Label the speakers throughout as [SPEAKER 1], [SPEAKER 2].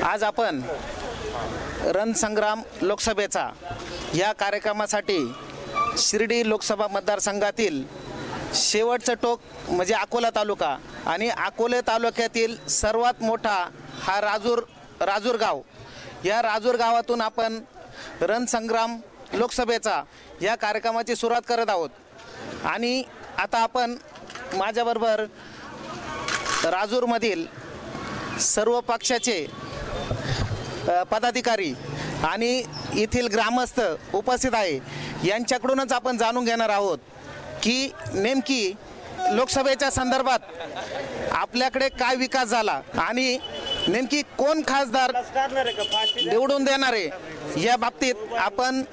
[SPEAKER 1] आज आपण रणसंग्राम लोकसभेचा या कार्यक्रमासाठी शिर्डी लोकसभा मतदारसंघातील शेवटचं टोक म्हणजे अकोला तालुका आणि अकोले तालुक्यातील सर्वात मोठा हा राजूर गाव, या राजूर गावातून आपण रणसंग्राम लोकसभेचा या कार्यक्रमाची सुरुवात करत आहोत। आणि आता आपण माझ्याबरोबर राजूरमधील सर्व पक्षाचे पदाधिकारी आणि येथील ग्रामस्थ उपस्थित आहे, यांच्याकडूनच आपण जाणून घेणार आहोत की नेमकी लोकसभेच्या संदर्भात आपल्याकडे काय विकास झाला आणि नेमकी कोण खासदार निवडून देणार आहे या बाबतीत आपण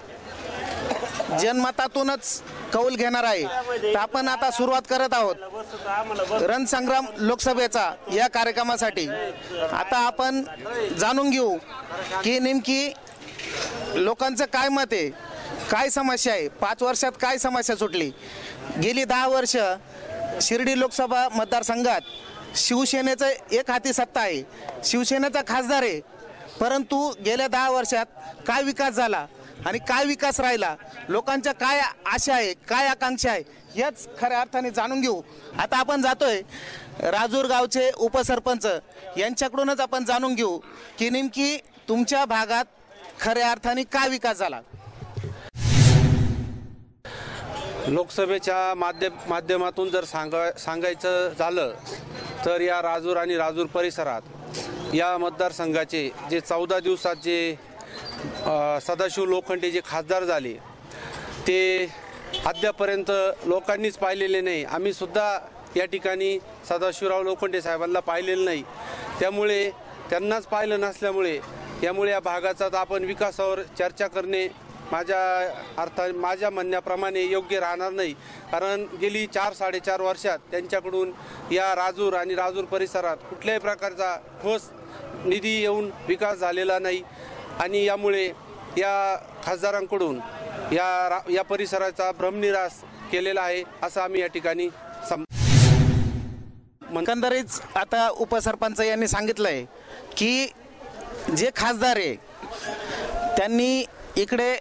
[SPEAKER 1] जनमतातूनच कौल घेणार आहे। तर आपण आता सुरुवात करत आहोत रणसंग्राम लोकसभेचा या कार्यक्रमासाठी। आता आपण जाणून घेऊ की नेमकी लोकांचं काय मत आहे, काय समस्या आहे, 5 वर्षात काय समस्या सुटली। गेली 10 वर्ष शिर्डी लोकसभा मतदारसंघात शिवसेनेचं एक हाती सत्ता आहे, शिवसेनेचा खासदार आहे, परंतु गेल्या 10 वर्षात काय विकास झाला आणि काय विकास राहिला, लोकांच्या काय आशा आहे, काय आकांक्षा आहे, याच खऱ्या अर्थाने जाणून घेऊ। आता आपण जातोय राजूर गावचे उपसरपंच यांच्याकडूनच आपण जाणून घेऊ की नेमकी तुमच्या भागात खऱ्या अर्थाने काय विकास झाला।
[SPEAKER 2] लोकसभेच्या माध्यमातून जर सांगायचं झालं तर या राजूर आणि राजूर परिसरात या मतदारसंघाचे जे 14 दिवसात जे सदाशिव लोखंडे जे खासदार झाले ते अद्यापर्यंत लोकांनीच पाहिलेले नाही। आम्ही सुद्धा या ठिकाणी सदाशिवराव लोखंडे साहेबांना पाहिलेलं नाही, त्यामुळे त्यांनाच पाहिलं नसल्यामुळे यामुळे या भागाचा आपण विकासावर चर्चा करणे माझ्या म्हणण्याप्रमाणे योग्य राहणार नाही। कारण गेली 4-4.5 वर्षात त्यांच्याकडून या राजूर आणि राजूर परिसरात कुठल्याही प्रकारचा ठोस निधी येऊन विकास झालेला नाही आणि यामुळे या खासदारांकडून या परिसराचा भ्रमनिरास केलेला आहे असं आम्ही या ठिकाणी
[SPEAKER 1] एकंदरीत आता उपसरपंच यांनी सांगितलंय की जे खासदार आहे त्यांनी इकडे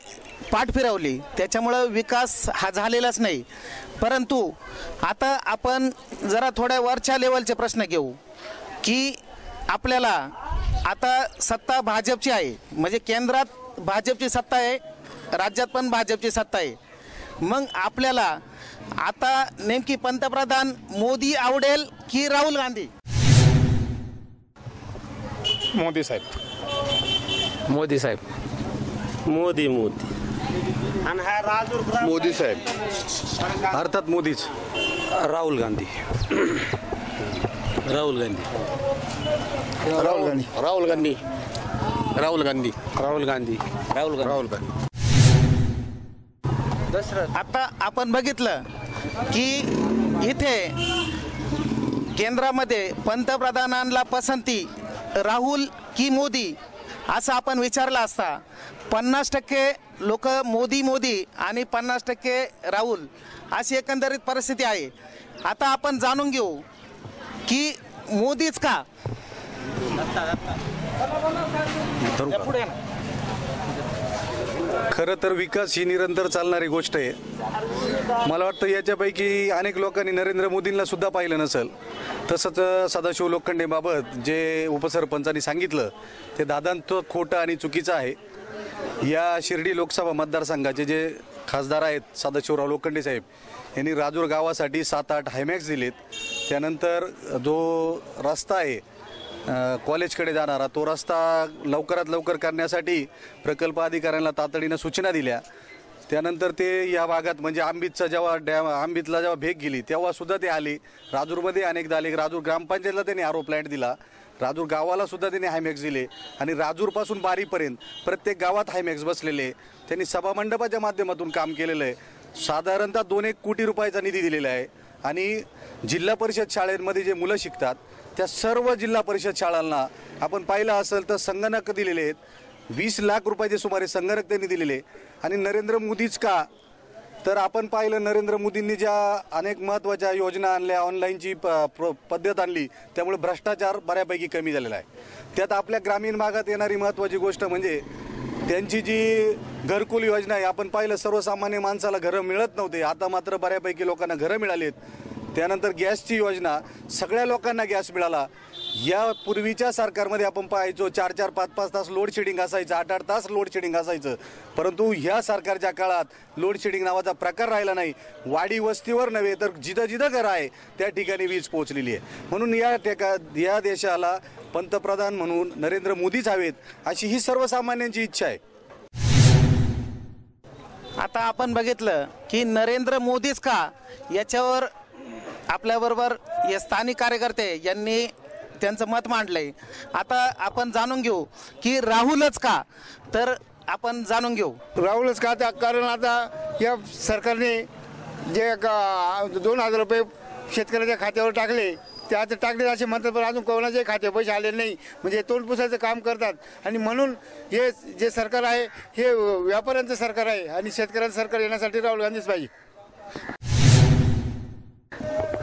[SPEAKER 1] पाठ फिरवली, त्याच्यामुळे विकास हा झालेलाच नाही। परंतु आता आपण जरा थोड्या वरच्या लेवलचे प्रश्न घेऊ की आपल्याला आता सत्ता भाजपची आहे, म्हणजे केंद्रात भाजपची सत्ता आहे, राज्यात पण भाजपची सत्ता आहे, मग आपल्याला आता नेमकी पंतप्रधान मोदी आवडेल की राहुल गांधी?
[SPEAKER 3] मोदी साहेब
[SPEAKER 4] आणि हा राजूर
[SPEAKER 3] मोदी साहेब
[SPEAKER 2] अर्थात मोदीच।
[SPEAKER 5] राहुल गांधी
[SPEAKER 1] आता आपण बघितलं की इथे केंद्रामध्ये पंतप्रधानांना पसंती राहुल की मोदी असं आपण विचारलं असता 50% लोक मोदी आणि 50% राहुल अशी एकंदरीत परिस्थिती आहे। आता आपण जाणून घेऊ की मोदीच का?
[SPEAKER 5] खरं तर विकास ही निरंतर चालणारी गोष्ट आहे। मला वाटतं याच्यापैकी अनेक लोकांनी नरेंद्र मोदींना सुद्धा पाहिलं नसेल। तसंच सदाशिव लोखंडेबाबत जे उपसरपंचांनी सांगितलं ते दादांत खोटं आणि चुकीचं आहे। या शिर्डी लोकसभा मतदारसंघाचे जे खासदार आहेत सदाशिवराव लोखंडे साहेब यांनी राजूर गावासाठी 7-8 हायमॅक्स दिलेत। त्यानंतर जो रस्ता आहे कॉलेजकडे जाणारा तो रस्ता लवकरात लवकर करण्यासाठी प्रकल्प अधिकाऱ्यांना तातडीनं सूचना दिल्या। त्यानंतर ते या भागात म्हणजे आंबीतला जेव्हा भेग गेली तेव्हा सुद्धा ते आले, राजूरमध्ये अनेकदा आले, राजूर ग्रामपंचायतला त्यांनी आरो प्लॅन्ट दिला, राजूर गावाला सुद्धा त्यांनी हायमॅक्स दिले आणि राजूरपासून बारीपर्यंत प्रत्येक गावात हायमॅक्स बसलेले। त्यांनी सभामंडपाच्या माध्यमातून काम केलेलं आहे। साधारणतः 2-1 कोटी रुपयाचा निधी दिलेला आहे आणि जिल्हा परिषद शाळेमध्ये जे मुलं शिकतात त्या सर्व जिल्हा परिषद शाळांना आपण पाहिलं असेल तर संगणक दिलेले आहेत, 20 लाख रुपयाचे सुमारे संगणक त्यांनी दिलेले। आणि नरेंद्र मोदीच का तर आपण पाहिलं नरेंद्र मोदींनी ज्या अनेक महत्त्वाच्या योजना आणल्या, ऑनलाईनची पद्धत आणली, त्यामुळे भ्रष्टाचार बऱ्यापैकी कमी झालेला आहे। त्यात आपल्या ग्रामीण भागात येणारी महत्त्वाची गोष्ट म्हणजे त्यांची जी घरकुल योजना आहे, आपण पाहिलं सर्वसामान्य माणसाला घरं मिळत नव्हते, आता मात्र बऱ्यापैकी लोकांना घरं मिळालीत. त्यानंतर गॅसची योजना, सगळ्या लोकांना गॅस मिळाला. या पूर्वीच्या सरकारमध्ये आपण पाहायचो 4-4, 5-5 तास लोडशेडिंग असायचं, 8-8 तास लोडशेडिंग असायचं. परंतु ह्या सरकारच्या काळात लोडशेडिंग नावाचा प्रकार राहिला नाही. वाडी वस्तीवर नव्हे तर जिथं जिथं घरं आहे त्या ठिकाणी वीज पोहोचलेली आहे. म्हणून या देशाला पंतप्रधान म्हणून नरेंद्र मोदीच हवेत, अशी ही सर्वसामान्यांची इच्छा आहे.
[SPEAKER 1] आता आपण बघितलं की नरेंद्र मोदीच का, याच्यावर आपल्याबरोबर हे स्थानिक कार्यकर्ते यांनी त्यांचं मत मांडलंय. आता आपण जाणून घेऊ की राहुलच का, तर आपण जाणून घेऊ.
[SPEAKER 6] राहुलच का, कारण आता या सरकारने जे 2,000 रुपये शेतकऱ्याच्या खात्यावर टाकले, ते आता टाकले असे म्हणतात, पण अजून कोणाचे खाते पैसे आले नाही. म्हणजे तोंड पुसायचं काम करतात. आणि म्हणून हे जे सरकार आहे हे व्यापाऱ्यांचं सरकार आहे आणि शेतकऱ्यांचं सरकार येण्यासाठी राहुल गांधीच पाहिजे.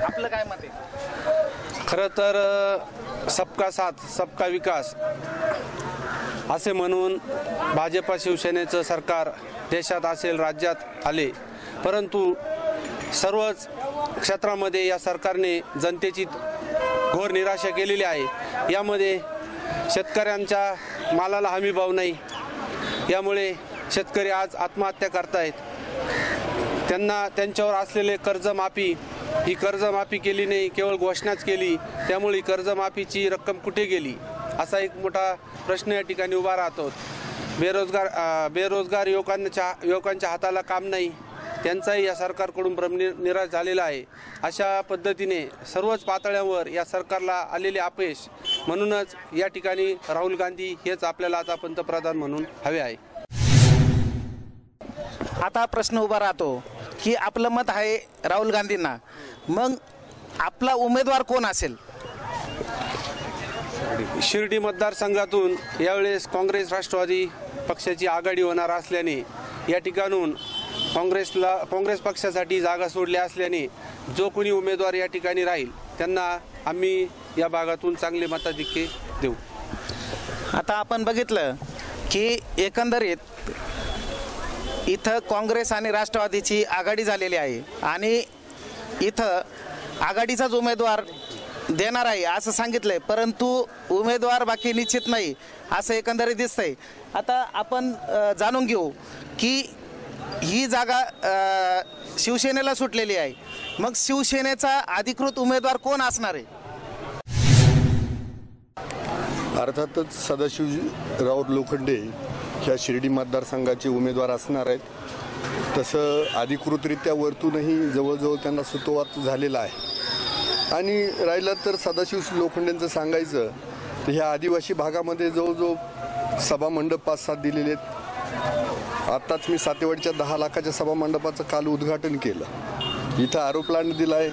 [SPEAKER 1] आपलं काय मत आहे?
[SPEAKER 2] खरं तर सबका साथ सबका विकास असे म्हणून भाजपा शिवसेनेचं सरकार देशात असेल, राज्यात आले, परंतु सर्वच क्षेत्रामध्ये या सरकारने जनतेची घोर निराशा केलेली आहे. यामध्ये शेतकऱ्यांच्या मालाला हमीभाव नाही, यामुळे शेतकरी आज आत्महत्या करतायत. त्यांच्यावर असलेले कर्जमाफी, ही कर्जमाफी केली नाही, केवळ घोषणाच केली. त्यामुळे कर्जमाफीची रक्कम कुठे गेली असा एक मोठा प्रश्न या ठिकाणी उभा राहतो. बेरोजगार युवकांच्या हाताला काम नाही, त्यांचाही या सरकारकडून भ्रमनिराश झालेला आहे. अशा पद्धतीने सर्वच पातळ्यांवर या सरकारला आलेले अपयश, म्हणूनच या ठिकाणी राहुल गांधी हेच आपल्याला आता पंतप्रधान म्हणून हवे आहे.
[SPEAKER 1] आता प्रश्न उभा राहतो की आपलं मत आहे राहुल गांधींना, मग आपला उमेदवार कोण असेल?
[SPEAKER 2] शिर्डी मतदारसंघातून यावेळेस काँग्रेस राष्ट्रवादी पक्षाची आघाडी होणार असल्याने या ठिकाणून काँग्रेस पक्षासाठी जागा सोडल्या असल्याने जो कोणी उमेदवार या ठिकाणी राहील त्यांना आम्ही या भागातून चांगले मताधिक्य देऊ.
[SPEAKER 1] आता आपण बघितलं की एकंदरीत इथं काँग्रेस आणि राष्ट्रवादीची आघाडी झालेली आहे आणि इथं आघाडीचाच उमेदवार देणार आहे असं सांगितलंय, परंतु उमेदवार बाकी निश्चित नाही असं एकंदरीत दिसतंय. आता आपण जाणून घेऊ की ही जागा शिवसेनेला सुटलेली आहे, मग शिवसेनेचा अधिकृत उमेदवार कोण असणार आहे?
[SPEAKER 7] अर्थातच सदाशिवराव लोखंडे ह्या शिर्डी मतदारसंघाचे उमेदवार असणार आहेत. तसं अधिकृतरित्या वरतूनही जवळजवळ त्यांना सुतोवाच झालेला आहे. आणि राहिलं तर सदाशिव लोखंडेंचं सांगायचं तर ह्या आदिवासी भागामध्ये जवळजवळ सभामंडप 5-7 दिलेले आहेत. आत्ताच मी सातेवाडीच्या 10 लाखाच्या सभामंडपाचं काल उद्घाटन केलं. इथं आरो प्लांट दिला आहे,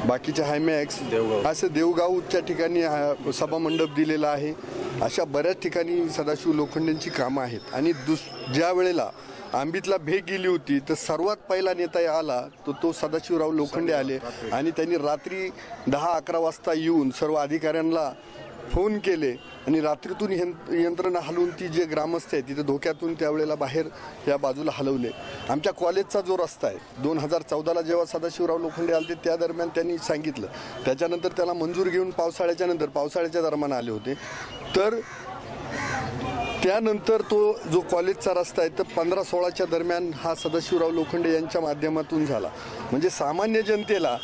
[SPEAKER 7] बाकीचे हायमॅक्स असं देवगावच्या ठिकाणी सभामंडप दिलेला आहे. अशा बऱ्याच ठिकाणी सदाशिव लोखंडेंची कामं आहेत. आणि ज्या वेळेला आंबीतला भेग गेली होती तर सर्वात पहिला नेता आला तो सदाशिवराव लोखंडे आले आणि त्यांनी रात्री 10-11 वाजता येऊन सर्व अधिकाऱ्यांना फोन केले आणि रात्रीतून यंत्रणा हलवून ती जे ग्रामस्थ आहेत तिथे धोक्यातून त्यावेळेला बाहेर या बाजूला हलवले. आमच्या कॉलेजचा जो रस्ता आहे 2014ला जेव्हा सदाशिवराव लोखंडे आले त्या दरम्यान त्यांनी सांगितलं, त्याच्यानंतर त्याला मंजूर घेऊन पावसाळ्याच्या दरम्यान आले होते. तर त्यानंतर तो जो कॉलेजचा रस्ता आहे तर 15-16च्या दरम्यान हा सदाशिवराव लोखंडे यांच्या माध्यमातून झाला. म्हणजे सामान्य जनतेला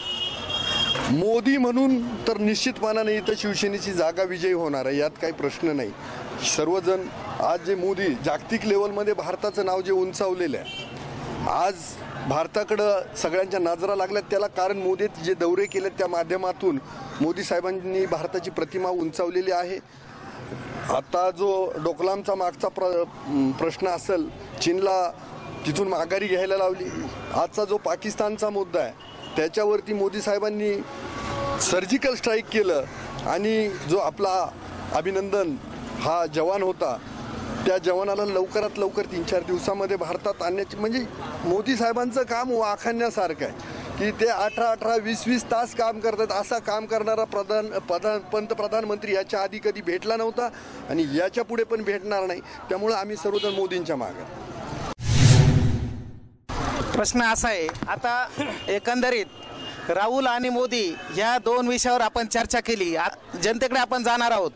[SPEAKER 7] मोदी म्हणून तर निश्चितपणाने इथं शिवसेनेची जागा विजयी होणार आहे, यात काही प्रश्न नाही. सर्वजण आज जे मोदी जागतिक लेवलमध्ये भारताचं नाव जे उंचावलेलं आहे, आज भारताकडं सगळ्यांच्या नजरा लागल्यात, त्याला कारण मोदी जे दौरे केलेत त्या माध्यमातून मोदी साहेबांनी भारताची प्रतिमा उंचावलेली आहे. आता जो डोकलामचा मागचा प्रश्न असेल, चीनला तिथून माघारी घ्यायला लावली. आजचा जो पाकिस्तानचा मुद्दा आहे त्याच्यावरती मोदी साहेबांनी सर्जिकल स्ट्राईक केलं आणि जो आपला अभिनंदन हा जवान होता त्या जवानाला लवकरात लवकर 3-4 दिवसामध्ये भारतात आणण्याची, म्हणजे मोदी साहेबांचं काम वाखाणण्यासारखं आहे. की ते 18-18, 20-20 तास काम करतात. असा काम करणारा पंतप्रधानमंत्री याच्या आधी कधी भेटला नव्हता आणि याच्या पुढे पण भेटणार नाही. त्यामुळे आम्ही सर्वजण मोदींच्या मागे.
[SPEAKER 1] प्रश्न असा आहे, आता एकंदरीत राहुल आणि मोदी या दोन विषयावर आपण चर्चा केली. जनतेकडे आपण जाणार आहोत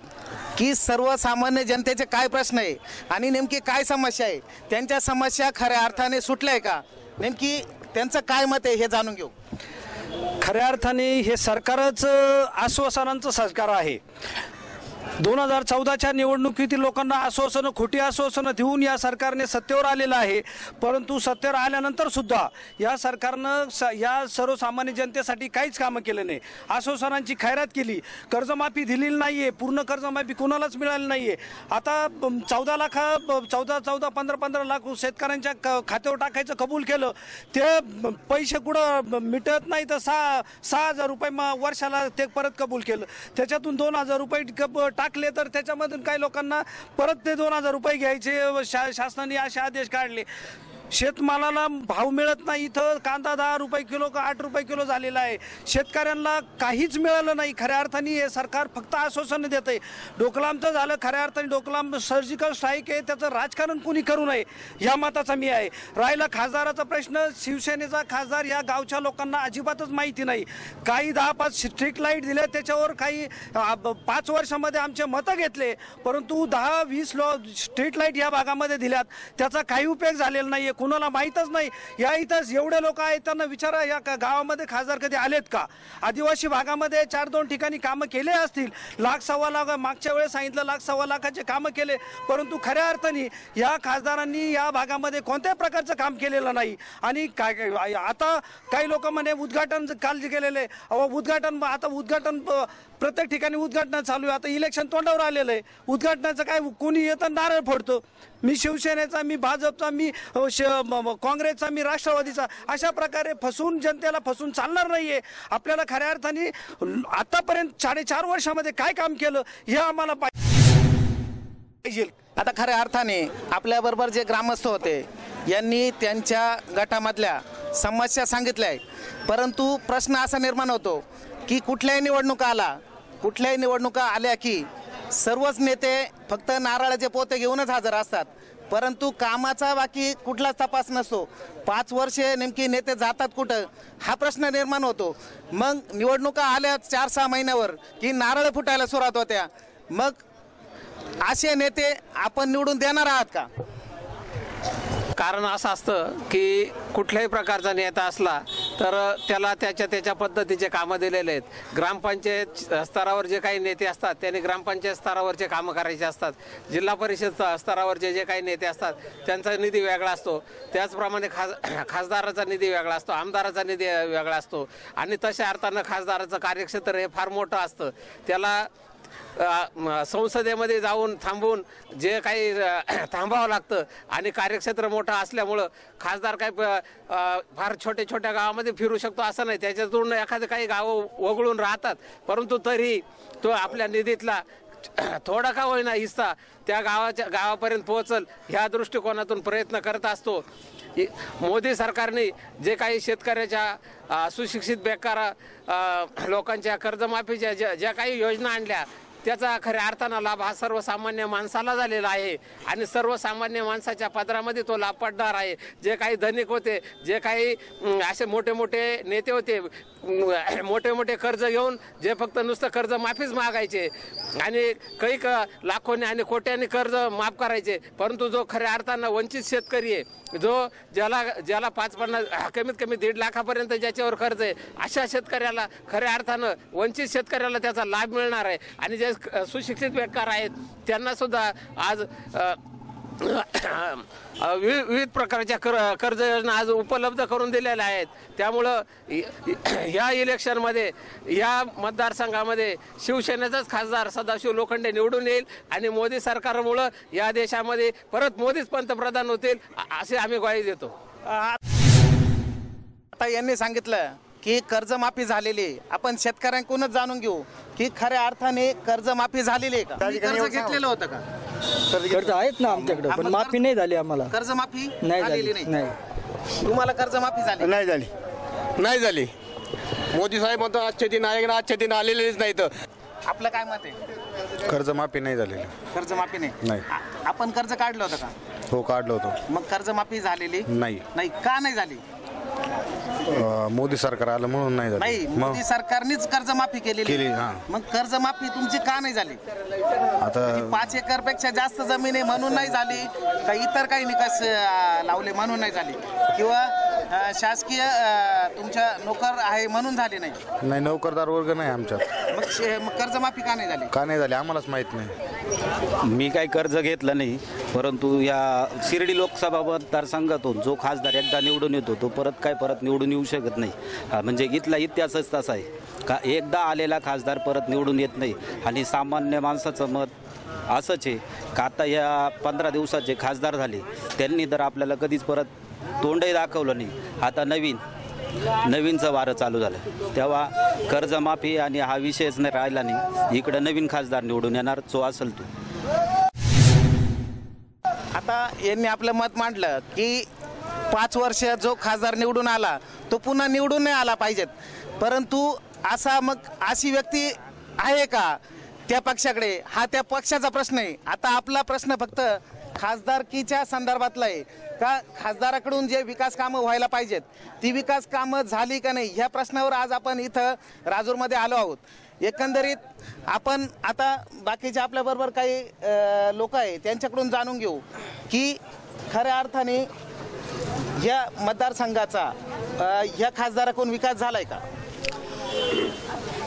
[SPEAKER 1] की सर्वसामान्य जनतेचे काय प्रश्न आहे आणि नेमकी काय समस्या आहे, त्यांच्या समस्या खऱ्या अर्थाने सुटल्या आहे का, नेमकी त्यांचं काय मत आहे हे जाणून घेऊ.
[SPEAKER 8] खऱ्या अर्थाने हे सरकारच आश्वासनांचं सरकार आहे. 2014च्या निवडणुकीतील लोकांना आश्वासनं, खोटी आश्वासनं देऊन या सरकारने सत्तेवर आलेलं आहे. परंतु सत्तेवर आल्यानंतर सुद्धा या सरकारनं या सर्वसामान्य जनतेसाठी काहीच कामं केलं नाही. आश्वासनांची खैरात केली, कर्जमाफी दिलेली नाही आहे, पूर्ण कर्जमाफी कोणालाच मिळाली नाही आहे. आता 15 लाख शेतकऱ्यांच्या खात्यावर टाकायचं कबूल केलं. ते पैसे कुठं मिटत नाही तर 6,000 रुपये वर्षाला ते परत कबूल केलं. त्याच्यातून 2,000 रुपये टाकले तर त्याच्यामधून काही लोकांना परत ते 2,000 रुपये घ्यायचे. शासनाने असे आदेश काढले. शेतमालाला भाव मिळत नाही. इथं कांदा 10 रुपये किलो का 8 रुपये किलो झालेला आहे. शेतकऱ्यांना काहीच मिळालं नाही. खऱ्या अर्थाने हे सरकार फक्त आश्वासन देत आहे. डोकलामचं झालं, खऱ्या अर्थाने डोकलाम सर्जिकल स्ट्राईक आहे, त्याचं राजकारण कुणी करू नये या मताचा मी आहे. राहिला खासदाराचा प्रश्न, शिवसेनेचा खासदार या गावच्या लोकांना अजिबातच माहिती नाही. काही 10-5 स्ट्रीट लाईट दिल्या, त्याच्यावर काही 5 वर्षामध्ये आमचे मतं घेतले, परंतु 10-20 स्ट्रीट लाईट या भागामध्ये दिल्यात, त्याचा काही उपयोग झालेला नाही. कुणाला माहीतच नाही. या इथं एवढे लोक आहेत, त्यांना विचारा या गावामध्ये खासदार कधी आलेत का. आदिवासी भागामध्ये 4-2 ठिकाणी कामं केले असतील. 1,00,000-1,15 लाख मागच्या वेळेस सांगितलं, 1,00,000-1,15 लाखाचे कामं केले, परंतु खऱ्या अर्थाने या खासदारांनी या भागामध्ये कोणत्याही प्रकारचं काम केलेलं नाही. आणि काय आता काही लोक म्हणे उद्घाटन काल केलेले, उद्घाटन प्रत्येक ठिकाणी उद्घाटन चालू आहे. आता इलेक्शन तोंडावर आलेलं आहे. उद्घाटनाचं काय, कोणी येतं नारळ फोडतो. मी शिवसेनेचा, मी भाजपचा, मी काँग्रेसचा, मी राष्ट्रवादीचा, अशा प्रकारे फसून जनतेला फसून चालणार नाहीये. आपल्याला खऱ्या अर्थाने आतापर्यंत 4.5 वर्षामध्ये काय काम केलं हे आम्हाला पाहिजे.
[SPEAKER 1] आता खऱ्या अर्थाने आपल्याबरोबर जे ग्रामस्थ होते यांनी त्यांच्या गटामधल्या समस्या सांगितल्या आहेत, परंतु प्रश्न असा निर्माण होतो की कुठल्याही निवडणुका आल्या की सर्वच नेते फक्त नारळाचे पोते घेऊनच हजर असतात, परंतु कामाचा बाकी कुठलाच तपास नसतो. 5 वर्षे नेमकी नेते जातात कुठं हा प्रश्न निर्माण होतो. मग निवडणुका आल्या 4-6 महिन्यावर की नारळ फुटायला सुरुवात होत्या. मग असे नेते आपण निवडून देणार आहात का?
[SPEAKER 2] कारण असं असतं की कुठल्याही प्रकारचा नेता असला तर त्याला त्याच्या पद्धतीचे कामं दिलेले आहेत. ग्रामपंचायत स्तरावर जे काही नेते असतात त्यांनी ग्रामपंचायत स्तरावरचे कामं करायचे असतात. जिल्हा परिषद स्तरावरचे जे काही नेते असतात त्यांचा निधी वेगळा असतो. त्याचप्रमाणे खासदाराचा निधी वेगळा असतो, आमदाराचा निधी वेगळा असतो. आणि तशा अर्थानं खासदाराचं कार्यक्षेत्र हे फार मोठं असतं. त्याला संसदेमध्ये जाऊन थांबून जे काही थांबावं लागतं आणि कार्यक्षेत्र मोठं असल्यामुळं खासदार काय फार छोट्या गावामध्ये फिरू शकतो असं नाही. त्याच्यातून एखादं काही गावं वगळून राहतात, परंतु तरी तो आपल्या निधीतला थोडा का होईना हिस्सा त्या गावापर्यंत पोहोचल ह्या दृष्टिकोनातून प्रयत्न करत असतो. मोदी सरकारने जे काही शेतकऱ्याच्या सुशिक्षित बेकार लोकांच्या कर्जमाफीच्या ज्या काही योजना आणल्या त्याचा खऱ्या अर्थानं लाभ हा सर्वसामान्य माणसाला झालेला आहे आणि सर्वसामान्य माणसाच्या पदरामध्ये तो लाभ पडणार आहे. जे काही धनिक होते, जे काही असे मोठे नेते होते, मोठे कर्ज घेऊन जे फक्त नुसतं कर्ज माफीच मागायचे आणि काही लाखोने आणि कोट्याने कर्ज माफ करायचे, परंतु जो खऱ्या अर्थानं वंचित शेतकरी आहे, जो ज्याला 5-50 कमीत कमी 1.5 लाखापर्यंत ज्याच्यावर कर्ज आहे, अशा शेतकऱ्याला खऱ्या अर्थानं वंचित शेतकऱ्याला त्याचा लाभ मिळणार आहे. आणि जे सुशिक्षित बेकार आहेत त्यांना सुद्धा आज विविध प्रकारच्या कर्ज योजना आज उपलब्ध करून दिलेल्या आहेत. त्यामुळं या इलेक्शनमध्ये या मतदारसंघामध्ये शिवसेनेचाच खासदार सदाशिव लोखंडे निवडून येईल आणि मोदी सरकारमुळं या देशामध्ये परत मोदीच पंतप्रधान होतील असे आम्ही ग्वाही देतो.
[SPEAKER 1] आता यांनी सांगितलं की कर्जमाफी झालेली आहे. आपण शेतकऱ्यांकडूनच जाणून घेऊ की खऱ्या अर्थाने कर्जमाफी झालेली आहे का? कर्ज घेतलेलं होतं का?
[SPEAKER 9] कर्ज आहेत ना आमच्याकडे, पण माफी नाही झाली आम्हाला.
[SPEAKER 1] कर्जमाफी
[SPEAKER 9] नाही
[SPEAKER 1] झालेली
[SPEAKER 9] नाही.
[SPEAKER 1] तुम्हाला कर्जमाफी झाली
[SPEAKER 6] नाही झाली.
[SPEAKER 3] नाही झाली. मोदी साहेब म्हणतो आजचे दिन आहे ना, आजचे दिन आलेलेच नाही. तर
[SPEAKER 1] आपलं काय मत आहे?
[SPEAKER 5] कर्जमाफी नाही झालेली.
[SPEAKER 1] कर्जमाफी नाही.
[SPEAKER 5] नाही.
[SPEAKER 1] आपण कर्ज काढलं होतं का?
[SPEAKER 5] हो, काढलं होतं.
[SPEAKER 1] मग कर्जमाफी झालेली
[SPEAKER 5] नाही.
[SPEAKER 1] नाही का नाही झाली?
[SPEAKER 5] मोदी सरकार आलं म्हणून नाही झाली.
[SPEAKER 1] नाही, मोदी सरकारनेच कर्जमाफी केलेली.
[SPEAKER 5] केली, हां.
[SPEAKER 1] मग कर्जमाफी तुमची का नाही झाली?
[SPEAKER 5] आता
[SPEAKER 1] 5 एकर पेक्षा जास्त जमीन आहे म्हणून नाही झाली का इतर काही निकष लावले म्हणून नाही झाली, किंवा शासकीय तुमच्या नोकर आहे म्हणून झाली नाही?
[SPEAKER 5] नाही, नोकरदार वर्ग नाही आमच्यात.
[SPEAKER 1] मग कर्जमाफी का नाही झाली?
[SPEAKER 5] का नाही झाली आम्हालाच माहित नाही.
[SPEAKER 10] मी काही कर्ज घेतलं नाही, परंतु या शिर्डी लोकसभा मतदारसंघातून जो खासदार एकदा निवडून येतो तो परत निवडून येऊ शकत नाही. म्हणजे इथला इतिहासच तसा आहे का एकदा आलेला खासदार परत निवडून येत नाही. आणि सामान्य माणसाचं मत असंच आहे का आता या 15 दिवसाचे खासदार झाले, त्यांनी तर आपल्याला कधीच परत तोंडही दाखवलं नाही. आता नवीनचं वारं चालू झालं, तेव्हा कर्जमाफी आणि हा विषयच नाही राहिला नाही. इकडं नवीन खासदार निवडून येणार, जो असेल तो.
[SPEAKER 1] आता यांनी आपलं मत मांडलं की 5 वर्ष जो खासदार निवडून आला तो पुन्हा निवडून नाही आला पाहिजेत, परंतु अशी व्यक्ती आहे का त्या पक्षाकडे? हा त्या पक्षाचा प्रश्न आहे. आता आपला प्रश्न फक्त खासदारकीच्या संदर्भातला आहे का खासदाराकडून जे विकास कामं व्हायला पाहिजेत ती विकास कामं झाली का नाही, ह्या प्रश्नावर आज आपण इथं राजूरमध्ये आलो आहोत. एकंदरीत आपण आता बाकीचे आपल्याबरोबर काही लोक आहे त्यांच्याकडून जाणून घेऊ की खऱ्या अर्थाने या मतदारसंघाचा ह्या खासदाराकडून विकास झालाय का?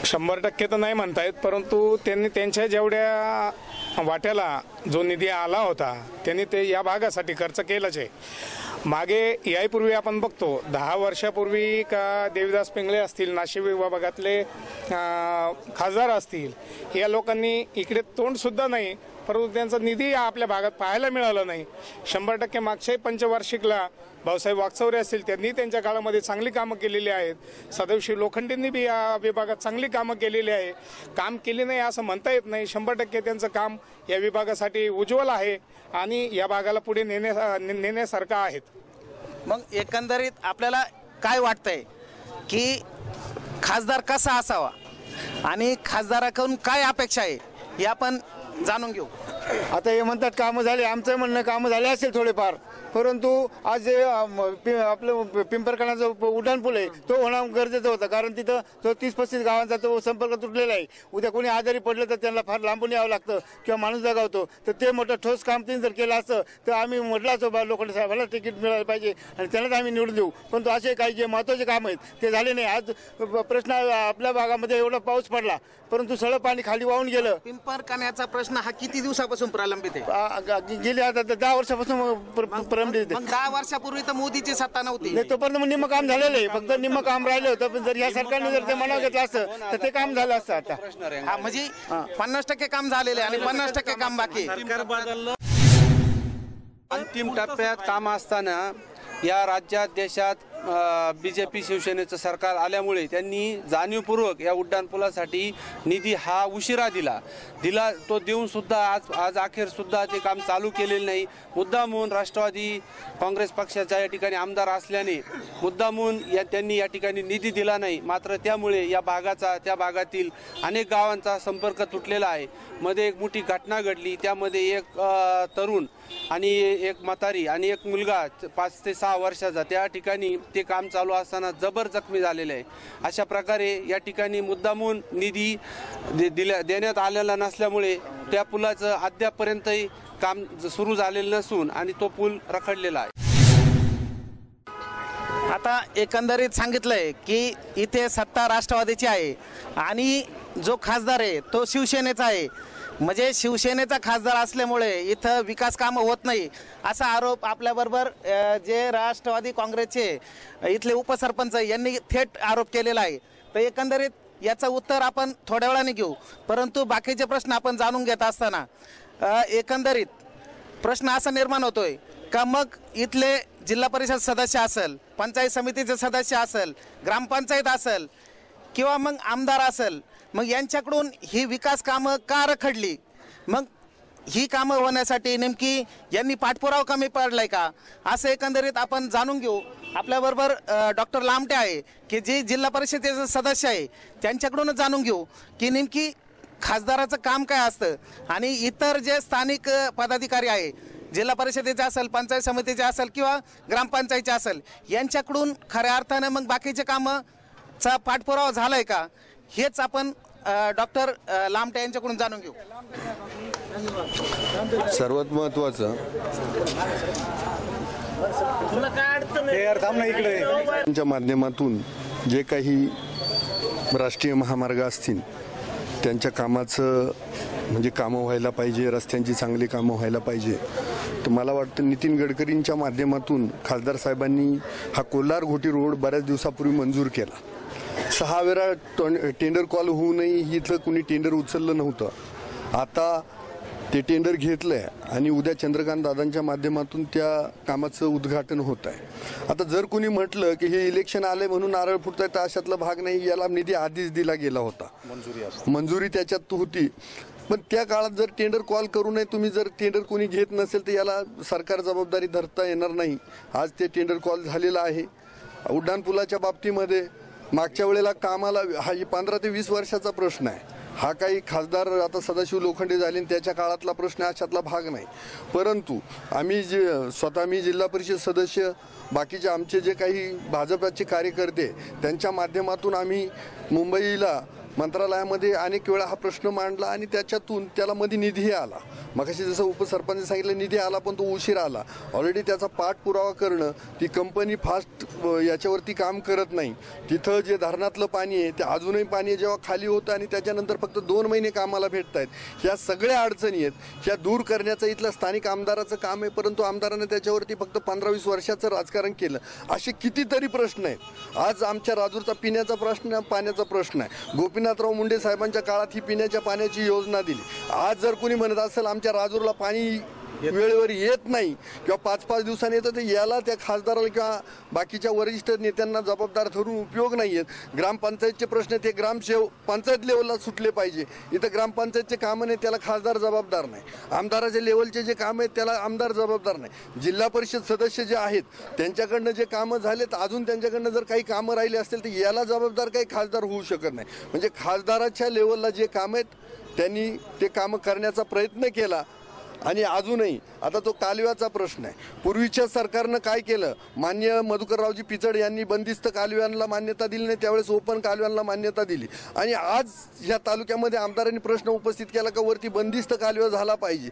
[SPEAKER 3] 100% तर नाही म्हणतायत, परंतु त्यांनी त्यांच्या जेवढ्या वाट्याला जो निधी आला होता त्यांनी ते या भागासाठी खर्च केलंच आहे. मागे यापूर्वी आपण बघतो 10 वर्षापूर्वी का देवीदास पिंगळे असतील, नाशिक विभागातले खासदार असतील, या लोकांनी इकडे तोंडसुद्धा नाही, परंतु त्यांचा निधी आपल्या भागात पाहायला मिळाला नाही. 100% मागच्याही पंचवार्षिकला भाऊसाहेब वागचौरे असतील, त्यांनी त्यांच्या काळामध्ये चांगली कामं केलेली आहेत. सदाशिव लोखंडेंनी बी या विभागात चांगली कामं केलेली आहे. काम केली नाही असं म्हणता येत नाही. 100% त्यांचं काम या विभागासाठी उज्ज्वल आहे आणि या भागाला पुढे नेण्यासारखं आहेत.
[SPEAKER 1] मग एकंदरीत आपल्याला काय वाटतंय की खासदार कसा असावा आणि खासदाराकडून काय अपेक्षा आहे हे आपण जाणून घेऊ.
[SPEAKER 6] आता हे म्हणतात कामं झाले, आमचं म्हणणं कामं झाले असेल थोडेफार, परंतु आज जे आपलं पिंपरखानाचं उड्डाणपूल आहे तो होणं गरजेचं होतं, कारण तिथं तो 30-35 गावांचा तो संपर्क तुटलेला आहे. उद्या कोणी आजारी पडलं तर त्यांना फार लांबून यावं लागतं किंवा माणूस जगावतो. तर ते मोठं ठोस काम त्यांनी जर केलं असतं तर आम्ही म्हटलं असतो बा लोखंडे साहेबांना तिकीट मिळालं पाहिजे आणि त्यांनाच आम्ही निवडून देऊ. परंतु असे काही जे महत्त्वाचे काम आहेत ते झाले नाही. आज प्रश्न आपल्या भागामध्ये एवढा पाऊस पडला परंतु सगळं पाणी खाली वाहून गेलं.
[SPEAKER 1] पिंपरखान्याचा प्रश्न हा किती दिवसापासून प्रलंबित आहे?
[SPEAKER 6] गेले आता 10 वर्षापासून प्रलंबित आहे.
[SPEAKER 1] 10 वर्षापूर्वी तर मोदीची सत्ता नव्हती.
[SPEAKER 6] तोपर्यंत मग निम्म काम झालेलं आहे, फक्त निम्म काम राहिलं होतं. पण जर या सरकारने जर ते मनावर घेतलं असतं तर ते काम झालं असतं. आता
[SPEAKER 1] हा म्हणजे 50% काम झालेले आणि 50% काम बाकी.
[SPEAKER 2] अंतिम टप्प्यात काम असताना या राज्यात देशात BJP शिवसेनेचं सरकार आल्यामुळे त्यांनी जाणीवपूर्वक या उड्डाणपुलासाठी निधी हा उशिरा दिला तो देऊन सुद्धा आज अखेर सुद्धा ते काम चालू केलेले नाही. मुद्दामून राष्ट्रवादी काँग्रेस पक्षाच्या या ठिकाणी आमदार असल्याने मुद्दामून त्यांनी या ठिकाणी निधी दिला नाही. मात्र त्यामुळे या त्या भागातील अनेक गावांचा संपर्क तुटलेला आहे. मध्ये एक मोठी घटना घडली, त्यामध्ये एक तरुण आणि एक म्हातारी आणि एक मुलगा 5 ते 6 वर्षाचा त्या ठिकाणी ते काम चालू असताना जबर जखमी झालेले आहे. अशा प्रकारे या ठिकाणी मुद्दामून निधी देण्यात आलेला नसल्यामुळे त्या पुलाचं अद्यापपर्यंतही काम सुरू झालेलं नसून आणि तो पूल रखडलेला आहे.
[SPEAKER 1] आता एकंदरीत सांगितलंय की इथे सत्ता राष्ट्रवादीची आहे आणि जो खासदार आहे तो शिवसेनेचा आहे. म्हणजे शिवसेनेचा खासदार असल्यामुळे इथं विकास कामं होत नाही असा आरोप आपल्याबरोबर जे राष्ट्रवादी काँग्रेसचे इथले उपसरपंच यांनी थेट आरोप केलेला आहे. तर एकंदरीत याचं उत्तर आपण थोड्या वेळाने घेऊ, परंतु बाकीचे प्रश्न आपण जाणून घेत असताना एकंदरीत प्रश्न असा निर्माण होतोय का मग इथले जिल्हा परिषद सदस्य असेल, पंचायत समितीचे सदस्य असेल, ग्रामपंचायत असेल किंवा मग आमदार असेल, मग यांच्याकडून ही विकास कामं का रखडली? मग ही कामं होण्यासाठी नेमकी यांनी पाठपुरावा कमी पडलाय का असं एकंदरीत आपण जाणून घेऊ. आपल्याबरोबर डॉक्टर लामटे आहे की जे जिल्हा परिषदेचे सदस्य आहे, त्यांच्याकडूनच जाणून घेऊ की नेमकी खासदाराचं काम काय असतं आणि इतर जे स्थानिक पदाधिकारी आहे, जिल्हा परिषदेचे असेल, पंचायत समितीचे असेल किंवा ग्रामपंचायतीचे असेल, यांच्याकडून खऱ्या अर्थानं मग बाकीचे कामाचा पाठपुरावा झालाय का, हेच आपण डॉक्टर लामटे यांच्याकडून जाणून घेऊ.
[SPEAKER 7] सर्वात महत्त्वाचं त्यांच्या माध्यमातून जे काही राष्ट्रीय महामार्ग असतील त्यांच्या कामाचं म्हणजे कामं व्हायला पाहिजे, रस्त्यांची चांगली कामं व्हायला पाहिजे. तर मला वाटतं नितीन गडकरींच्या माध्यमातून खासदार साहेबांनी हा कोल्हार घोटी रोड बऱ्याच दिवसापूर्वी मंजूर केला. 6 वेळा टेंडर कॉल होऊनही इथलं कुणी टेंडर उचललं नव्हतं. आता ते टेंडर घेतलं आहे आणि उद्या चंद्रकांत दादांच्या माध्यमातून त्या कामाचं उद्घाटन होत आहे. आता जर कुणी म्हटलं की हे इलेक्शन आले म्हणून नारळ फुटताय, तर अशातला भाग नाही. याला निधी आधीच दिला गेला होता, मंजुरी त्याच्यात होती. पण त्या काळात जर टेंडर कॉल करू नये, तुम्ही जर टेंडर कोणी घेत नसेल तर याला सरकार जबाबदारी धरता येणार नाही. आज ते टेंडर कॉल झालेलं आहे. उड्डाणपुलाच्या बाबतीमध्ये मागच्या वेळेला कामाला हा 15 ते 20 वर्षाचा प्रश्न आहे. हा काही खासदार आता सदाशिव लोखंडे झाले त्याच्या काळातला प्रश्न अशातला भाग नाही. परंतु आम्ही स्वतः मी जिल्हा परिषद सदस्य, बाकीचे आमचे जे काही भाजपाचे कार्यकर्ते, त्यांच्या माध्यमातून आम्ही मुंबईला मंत्रालयामध्ये अनेक वेळा हा प्रश्न मांडला आणि त्याच्यातून त्याला मध्ये निधी आला. मगाशी जसं उपसरपंच सांगितलं निधी आला पण तो उशीर आला. ऑलरेडी त्याचा पाठपुरावा करणं, ती कंपनी फास्ट याच्यावरती काम करत नाही. तिथं जे धरणातलं पाणी आहे ते अजूनही पाणी जेव्हा खाली होतं आणि त्याच्यानंतर फक्त 2 महिने कामाला भेटत आहेत. ह्या सगळ्या अडचणी आहेत, ह्या दूर करण्याचं इथलं स्थानिक आमदाराचं काम आहे. परंतु आमदारानं त्याच्यावरती फक्त 15-20 वर्षाचं राजकारण केलं. असे कितीतरी प्रश्न आहेत. आज आमच्या राजूरचा पिण्याचा प्रश्न, पाण्याचा प्रश्न आहे. गोपीनाथराव मुंडे साहेबांच्या काळात ही पिण्याच्या पाण्याची योजना दिली. आज जर कोणी म्हणत असेल आमच्या राजूरला पाणी वेळेवर येत नाही किंवा 5-5 दिवसांनी येतं, तर याला त्या खासदाराला किंवा बाकीच्या वरिष्ठ नेत्यांना जबाबदार धरून उपयोग नाही आहेत. ग्रामपंचायतचे प्रश्न ते ग्रामसेवक पंचायत लेवलला सुटले पाहिजे. इथं ग्रामपंचायतचे कामं नाही, त्याला खासदार जबाबदार नाही. आमदाराच्या लेवलचे जे कामं आहेत त्याला आमदार जबाबदार नाही. जिल्हा परिषद सदस्य जे आहेत त्यांच्याकडनं जे कामं झालेत, अजून त्यांच्याकडनं जर काही कामं राहिली असतील तर याला जबाबदार काही खासदार होऊ शकत नाही. म्हणजे खासदाराच्या लेवलला जे कामं आहेत त्यांनी ते कामं करण्याचा प्रयत्न केला. आणि अजूनही आता तो कालव्याचा प्रश्न आहे. पूर्वीच्या सरकारनं काय केलं, मान्य मधुकररावजी पिचड यांनी बंदिस्त कालव्यांना मान्यता दिली नाही, त्यावेळेस ओपन कालव्यांना मान्यता दिली. आणि आज या तालुक्यामध्ये आमदारांनी प्रश्न उपस्थित केला का वरती बंदिस्त कालवा झाला पाहिजे.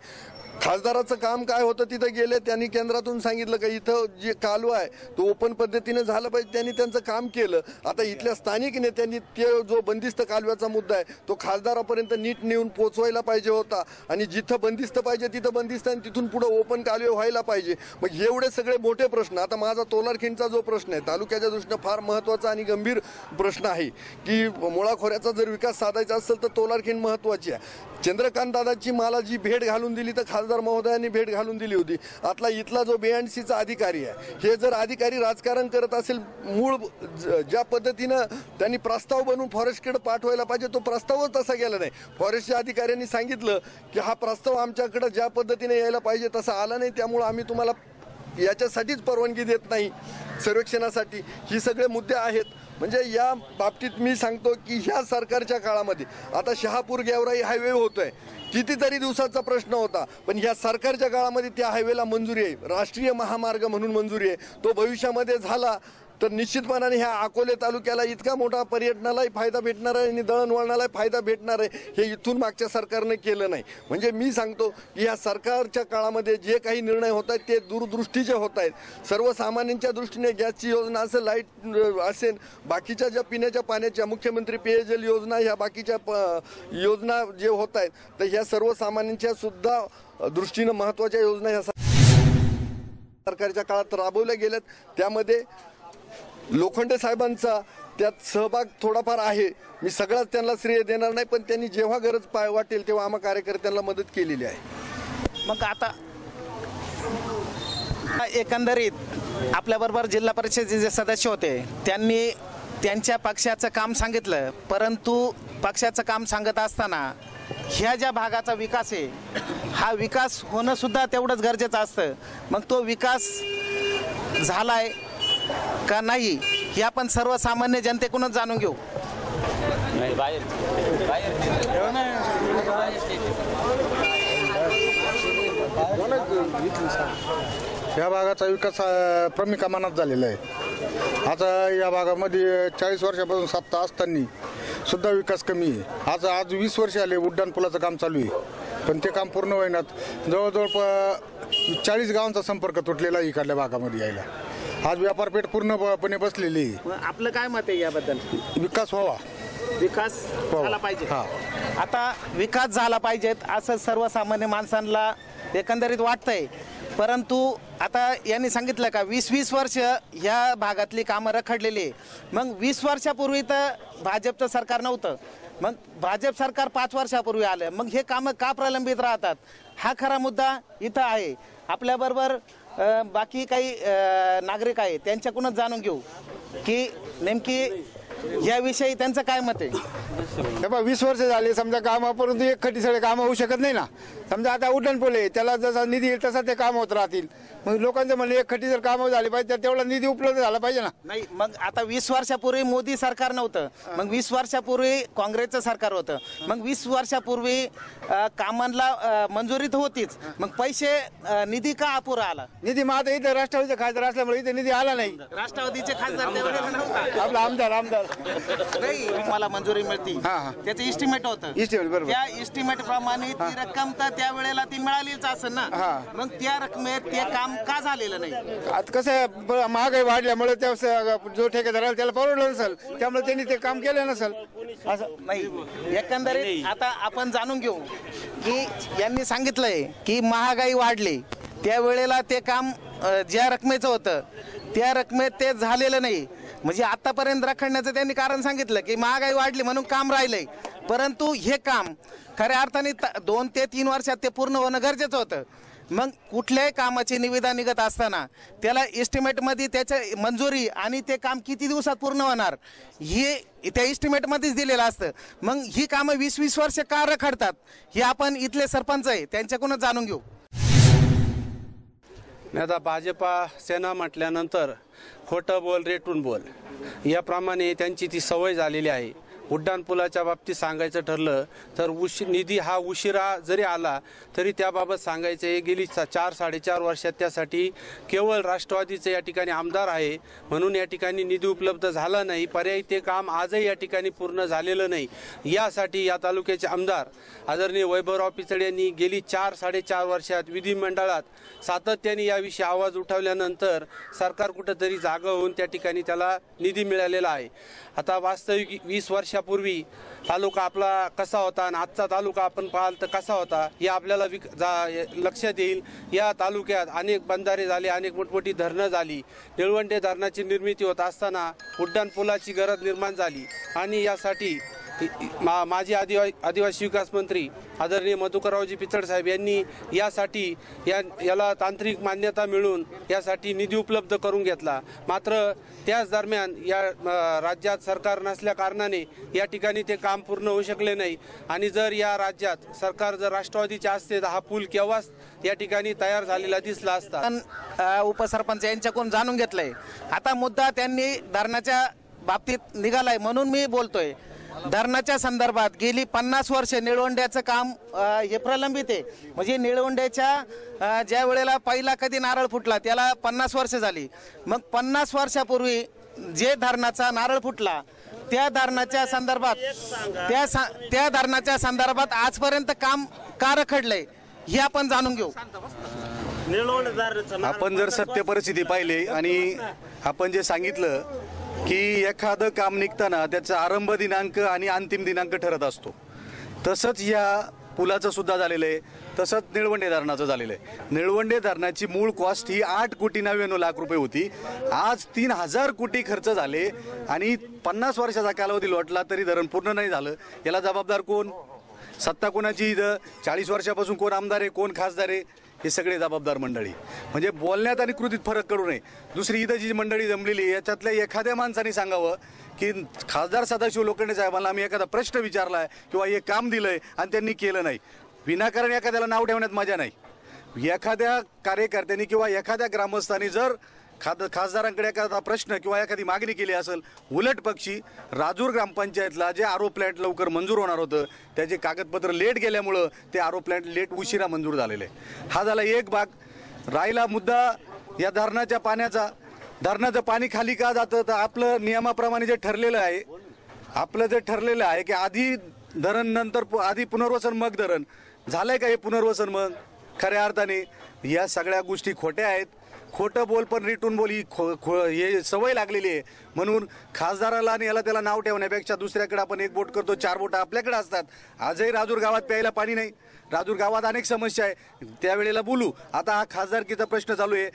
[SPEAKER 7] खासदाराचं काम काय होतं, तिथं गेले त्यांनी केंद्रातून सांगितलं का इथं जे कालवा आहे तो ओपन पद्धतीने झालं पाहिजे. त्यांनी त्यांचं काम केलं. आता इथल्या स्थानिक नेत्यांनी ते जो बंदिस्त कालव्याचा मुद्दा आहे तो खासदारापर्यंत नीट नेऊन पोचवायला पाहिजे होता. आणि जिथं बंदिस्त पाहिजे तिथं बंदिस्त आणि तिथून पुढे ओपन कालवे व्हायला पाहिजे. मग एवढे सगळे मोठे प्रश्न. आता माझा तोलारखिंडचा जो प्रश्न आहे तालुक्याच्या दृष्टीनं फार महत्त्वाचा आणि गंभीर प्रश्न आहे की मुळा खोऱ्याचा जर विकास साधायचा असेल तर तोलारखिंड महत्त्वाची आहे. चंद्रकांत दादाची मला जी भेट घालून दिली तर खासदार महोदयांनी भेट घालून दिली होती. आता इथला जो BNCचा अधिकारी आहे, हे जर अधिकारी राजकारण करत असेल, मूळ ज्या पद्धतीनं त्यांनी प्रस्ताव बनवून फॉरेस्टकडे पाठवायला पाहिजे तो प्रस्तावच तसा गेला नाही. फॉरेस्टच्या अधिकाऱ्यांनी सांगितलं की हा प्रस्ताव आमच्याकडे ज्या पद्धतीने यायला पाहिजे तसा आला नाही, त्यामुळं आम्ही तुम्हाला याच्यासाठीच परवानगी देत नाही सर्वेक्षणासाठी. ही सगळे मुद्दे आहेत. म्हणजे या बाबतीत मी सांगतो की ह्या सरकारच्या काळामध्ये आता शहापूर गेवराई हायवे होतोय, कितीतरी दिवसाचा प्रश्न होता, पण ह्या सरकारच्या काळामध्ये त्या हायवेला मंजुरी आहे. राष्ट्रीय महामार्ग म्हणून मंजुरी आहे. तो भविष्यामध्ये झाला तर निश्चितपणाने ह्या अकोले तालुक्याला इतका मोठा पर्यटनालाही फायदा भेटणार आहे आणि दळणवळणालाही फायदा भेटणार आहे. हे इथून मागच्या सरकारने केलं नाही. म्हणजे मी सांगतो की या सरकारच्या काळामध्ये जे काही निर्णय होत आहेत ते दूरदृष्टीचे होत आहेत. सर्वसामान्यांच्या दृष्टीने गॅसची योजना असेल, लाईट असेल, बाकीच्या ज्या पिण्याच्या पाण्याच्या मुख्यमंत्री पेयजल योजना, ह्या बाकीच्या योजना जे होत आहेत तर ह्या सर्वसामान्यांच्या सुद्धा दृष्टीनं महत्त्वाच्या योजना ह्या सरकारच्या काळात राबवल्या गेल्यात. त्यामध्ये लोखंडे साहेबांचा त्यात सहभाग थोडाफार आहे. मी सगळ्याच त्यांना श्रेय देणार नाही, पण त्यांनी जेव्हा गरज वाटेल तेव्हा आम्हा कार्यकर्त्यांना मदत केलेली आहे.
[SPEAKER 1] मग आता एकंदरीत आपल्याबरोबर जिल्हा परिषदेचे जे सदस्य होते त्यांनी त्यांच्या पक्षाचं काम सांगितलं, परंतु पक्षाचं काम सांगत असताना ह्या ज्या भागाचा विकास आहे हा विकास होणं सुद्धा तेवढंच गरजेचं असतं. मग तो विकास झालाय का नाही हे आपण सर्वसामान्य जनतेकडूनच जाणून घेऊ.
[SPEAKER 11] या भागाचा विकास कमी प्रमाणात झालेला आहे. आता या भागामध्ये 40 वर्षापासून सत्ता असताना सुद्धा विकास कमी आहे. आज 20 वर्ष आले उड्डाण पुलाचं काम चालू आहे, पण ते काम पूर्ण होईनात. जवळजवळ 40 गावांचा संपर्क तुटलेला आहे इकडल्या भागामध्ये यायला. आज व्यापारपेठ पूर्णपणे बसलेली आहे.
[SPEAKER 1] आपलं काय मत आहे याबद्दल?
[SPEAKER 11] विकास व्हावा,
[SPEAKER 1] विकास झाला पाहिजे. आता विकास झाला पाहिजेत असं सर्वसामान्य माणसांना एकंदरीत वाटतंय, परंतु आता यांनी सांगितलं का 20-20 वर्ष ह्या भागातली कामं रखडलेली. मग 20 वर्षापूर्वी तर भाजपचं सरकार नव्हतं, मग भाजप सरकार 5 वर्षापूर्वी आलं, मग हे कामं का प्रलंबित राहतात? हा खरा मुद्दा इथं आहे. आपल्याबरोबर बाकी काही नागरिक आहेत, त्यांच्याकडूनच जाणून घेऊ की नेमकी याविषयी त्यांचं काय मत आहे.
[SPEAKER 6] 20 वर्ष झाले समजा कामं, परंतु एक खटी सगळे कामं होऊ शकत नाही ना. समजा आता उड्डाणपूल आहे, त्याला जसा निधी येईल तसा ते काम होत राहतील. मग लोकांचं म्हणणं एक खटी जर कामं झाली पाहिजे तर तेवढा निधी उपलब्ध झाला पाहिजे ना.
[SPEAKER 1] नाही, मग आता 20 वर्षापूर्वी मोदी सरकार नव्हतं, मग 20 वर्षापूर्वी काँग्रेसचं सरकार होतं, मग 20 वर्षापूर्वी कामांना मंजुरी तर होतीच, मग पैसे निधी का अपुरा आला?
[SPEAKER 6] निधी मग आता इथे राष्ट्रवादीचे खासदार असल्यामुळे इथे निधी आला नाही.
[SPEAKER 1] राष्ट्रवादीचे खासदार त्यावेळेला नव्हता.
[SPEAKER 6] आपला आमदार
[SPEAKER 1] नाही, मला मंजुरी मिळती, त्याचं इस्टिमेट होतं.
[SPEAKER 6] बरोबर.
[SPEAKER 1] त्या इस्टिमेट प्रमाणे ती रक्कम तर त्यावेळेला ती मिळालीच असेल ना. मग त्या रकमेत ते काम का झालेलं नाही?
[SPEAKER 6] आता कसं महागाई वाढल्यामुळे त्या जो ठेकेदार आला त्याला परवडलं नसेल, त्यामुळे त्यांनी ते काम केलं नसेल.
[SPEAKER 1] असं नाही, एकंदरीत आता आपण जाणून घेऊ की यांनी सांगितलंय की महागाई वाढली, त्यावेळेला ते काम ज्या रकमेचं होतं त्या रकमेत ते झालेलं नाही. म्हणजे आतापर्यंत रखडण्याचं त्यांनी कारण सांगितलं की महागाई वाढली म्हणून काम राहिलंय, परंतु हे काम खऱ्या अर्थाने 2 ते 3 वर्षात ते पूर्ण होणं गरजेचं होतं. मग कुठल्याही कामाची निविदा निघत असताना त्याला एस्टिमेटमध्ये त्याच्या मंजुरी आणि ते काम किती दिवसात पूर्ण होणार हे त्या एस्टिमेटमध्येच दिलेलं असतं. मग ही कामं 20-20 वर्ष का रखडतात हे आपण इथले सरपंच आहे त्यांच्याकडूनच जाणून घेऊ.
[SPEAKER 2] आता भाजपा सेना म्हटल्यानंतर खोटं बोल रेटून बोल याप्रमाणे त्यांची ती सवय झालेली आहे. उड्डाणपुलाच्या बाबतीत सांगायचं ठरलं तर निधी हा उशिरा जरी आला तरी त्याबाबत सांगायचं आहे. गेली 4-4.5 वर्षात त्यासाठी केवळ राष्ट्रवादीचं या ठिकाणी आमदार आहे म्हणून या ठिकाणी निधी उपलब्ध झाला नाही. पर्यायी ते काम आजही या ठिकाणी पूर्ण झालेलं नाही. यासाठी या तालुक्याचे आमदार आदरणीय वैभवराव पिचड यांनी गेली 4-4.5 वर्षात विधिमंडळात सातत्याने याविषयी आवाज उठवल्यानंतर सरकार कुठंतरी जागा होऊन त्या ठिकाणी त्याला निधी मिळालेला आहे. आता वास्तविक 20 वर्षापूर्वी तालुका आपला कसा होता आणि आजचा तालुका आपण पाहाल तर कसा होता हे आपल्याला लक्षात येईल. या तालुक्यात अनेक बंधारे झाले, अनेक मोठमोठी धरणं झाली. निळवंडे धरणाची निर्मिती होत असताना उड्डाणपुलाची गरज निर्माण झाली आणि यासाठी माजी आदिवासी विकास मंत्री आदरणीय मधुकररावजी पिचड साहेब यांनी यासाठी याला तांत्रिक मान्यता मिळून यासाठी निधी उपलब्ध करून घेतला. मात्र त्याच दरम्यान या राज्यात सरकार नसल्या कारणाने या ठिकाणी ते काम पूर्ण होऊ शकले नाही आणि जर या राज्यात सरकार जर राष्ट्रवादीचे असते तर हा पूल केव्हाच या ठिकाणी तयार झालेला दिसला असता.
[SPEAKER 1] उपसरपंच यांच्याकडून जाणून घेतलंय. आता मुद्दा त्यांनी धरणाच्या बाबतीत निघालाय म्हणून मी बोलतोय. धरणाच्या संदर्भात गेली 50 वर्ष निळवंड्याचं काम हे प्रलंबित आहे. म्हणजे निळवंड्याच्या ज्या वेळेला पहिला कधी नारळ फुटला त्याला 50 वर्ष झाली. मग 50 वर्षापूर्वी जे धरणाचा नारळ फुटला त्या धरणाच्या संदर्भात आजपर्यंत काम का रखडलंय हे आपण जाणून घेऊ.
[SPEAKER 5] आपण जर सत्य परिस्थिती पाहिली आणि आपण जे सांगितलं की एखादं काम निघताना त्याचा आरंभ दिनांक आणि अंतिम दिनांक ठरत असतो, तसंच या पुलाचं सुद्धा झालेलं आहे. तसंच निळवंडे धरणाचं झालेलं आहे. निळवंडे धरणाची मूळ कॉस्ट ही 8,99,00,000 रुपये होती. आज 3,000 कोटी खर्च झाले आणि 50 वर्षाचा कालावधी लोटला तरी धरण पूर्ण नाही झालं. याला जबाबदार कोण? सत्ता कोणाची? इथं 40 वर्षापासून कोण आमदार आहे, कोण खासदार आहे, हे सगळे जबाबदार मंडळी. म्हणजे बोलण्यात आणि कृतीत फरक करू नये. दुसरी इथं जी मंडळी जमलेली याच्यातल्या एखाद्या माणसाने सांगावं की खासदार सदाशिव लोखंडे साहेबांना आम्ही एखादा प्रश्न विचारलाय किंवा हे काम दिलंय आणि त्यांनी केलं नाही. विनाकारण एखाद्याला नाव ठेवण्यात मजा नाही. एखाद्या कार्यकर्त्यांनी किंवा एखाद्या ग्रामस्थांनी जर खासदारांकडे एखादा प्रश्न किंवा एखादी मागणी केली असेल, उलट पक्षी राजूर ग्रामपंचायतला जे आरो प्लॅन्ट लवकर मंजूर होणार होतं त्याचे कागदपत्र लेट गेल्यामुळं ते आरो प्लॅन्ट लेट उशिरा मंजूर झालेले. हा झाला एक भाग. राहिला मुद्दा या धरणाच्या पाण्याचा. धरणाचं पाणी खाली का जातं, तर आपलं नियमाप्रमाणे जे ठरलेलं आहे की आधी धरण नंतर आधी पुनर्वसन मग धरण झालंय का हे पुनर्वसन मग? खऱ्या अर्थाने या सगळ्या गोष्टी खोट्या आहेत. खोटं बोल पण रिटून बोल ही हे सवय लागलेली आहे. म्हणून खासदाराला आणि याला त्याला नाव ठेवण्यापेक्षा दुसऱ्याकडे आपण एक बोट करतो, 4 बोटं आपल्याकडे असतात. आजही राजूर गावात प्यायला पाणी नाही. राजूर गावात अनेक समस्या आहे, त्यावेळेला बोलू. आता हा खासदारकीचा प्रश्न चालू आहे.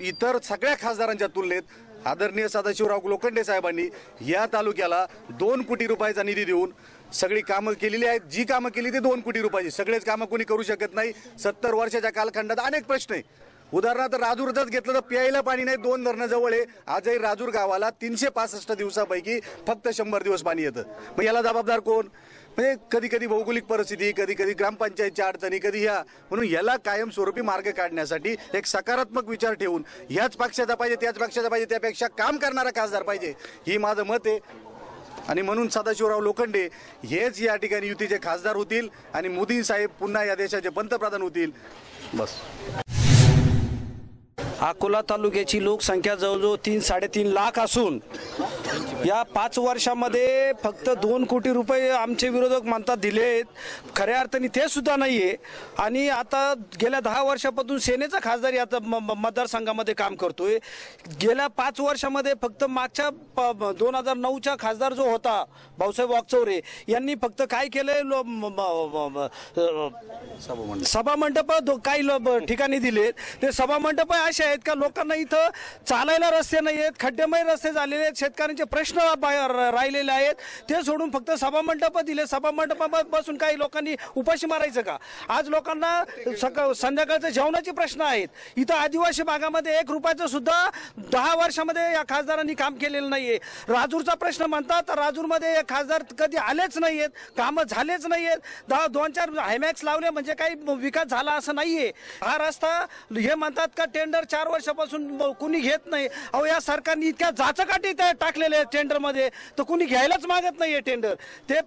[SPEAKER 5] इतर सगळ्या खासदारांच्या तुलनेत आदरणीय सदाशिवराव लोखंडे साहेबांनी या तालुक्याला 2 कोटी रुपयाचा निधी देऊन सगळी कामं केलेली आहेत. जी कामं केली ते 2 कोटी रुपयाची. सगळेच कामं कोणी करू शकत नाही. 70 वर्षाच्या कालखंडात अनेक प्रश्न आहे. उदाहरणार्थ राजूरच घेतलं तर प्यायला पाणी नाही. 2 धरणं जवळ आहे. आजही राजूर गावाला 365 दिवसापैकी फक्त 100 दिवस पाणी येतं. मग याला जबाबदार कोण? म्हणजे कधी कधी भौगोलिक परिस्थिती, कधी कधी ग्रामपंचायतच्या अडचणी, कधी ह्या. म्हणून याला कायमस्वरूपी मार्ग काढण्यासाठी एक सकारात्मक विचार ठेवून ह्याच पक्षाचा पाहिजे, त्याच पक्षाचा पाहिजे, त्यापेक्षा काम करणारा खासदार पाहिजे, ही माझं मत आहे. आणि म्हणून सदाशिवराव लोखंडे हेच या ठिकाणी युतीचे खासदार होतील आणि मोदी साहेब पुन्हा या देशाचे पंतप्रधान होतील. बस.
[SPEAKER 8] अकोला तालुक्याची लोकसंख्या जवळजवळ 3-3.5 लाख असून या 5 वर्षामध्ये फक्त 2 कोटी रुपये आमचे विरोधक म्हणतात दिलेत. खऱ्या अर्थाने ते सुद्धा नाहीये. आणि आता गेल्या 10 वर्षापासून सेनेचा खासदार आता मतदारसंघामध्ये काम करतोय. गेल्या 5 वर्षामध्ये फक्त मागच्या 2009च्या खासदार जो होता भाऊसाहेब वागचौरे यांनी फक्त काय केलंय, सभामंडप काही ठिकाणी दिलेत. ते सभामंडप असे आहेत का लोकांना इथं चालायला रस्ते नाही आहेत, खड्डेमय रस्ते झालेले आहेत, शेतकऱ्यांचे प्रश्न राहिलेले आहेत. ते सोडून फक्त सभामंडप दिले. सभामंडपात बसून काही लोकांनी उपाशी मारायचं का? आज लोकांना संध्याकाळचं जेवणाचे प्रश्न आहेत. इथं आदिवासी भागामध्ये 1 रुपयाचं सुद्धा 10 वर्षामध्ये या खासदारांनी काम केलेलं नाहीये. राजूरचा प्रश्न म्हणतात तर राजूरमध्ये खासदार कधी आलेच नाहीयेत, कामं झालेच नाहीयेत. 2-4 हायमॅक्स लावले म्हणजे काही विकास झाला असं नाहीये. हा रस्ता हे म्हणतात का टेंडर 4 वर्षापासून कुणी घेत नाही. अहो या सरकारने इतक्या जाचकाठी टाकलेले आहेत टेंडरमध्ये, तर कुणी घ्यायलाच मागत नाहीये टेंडर. ते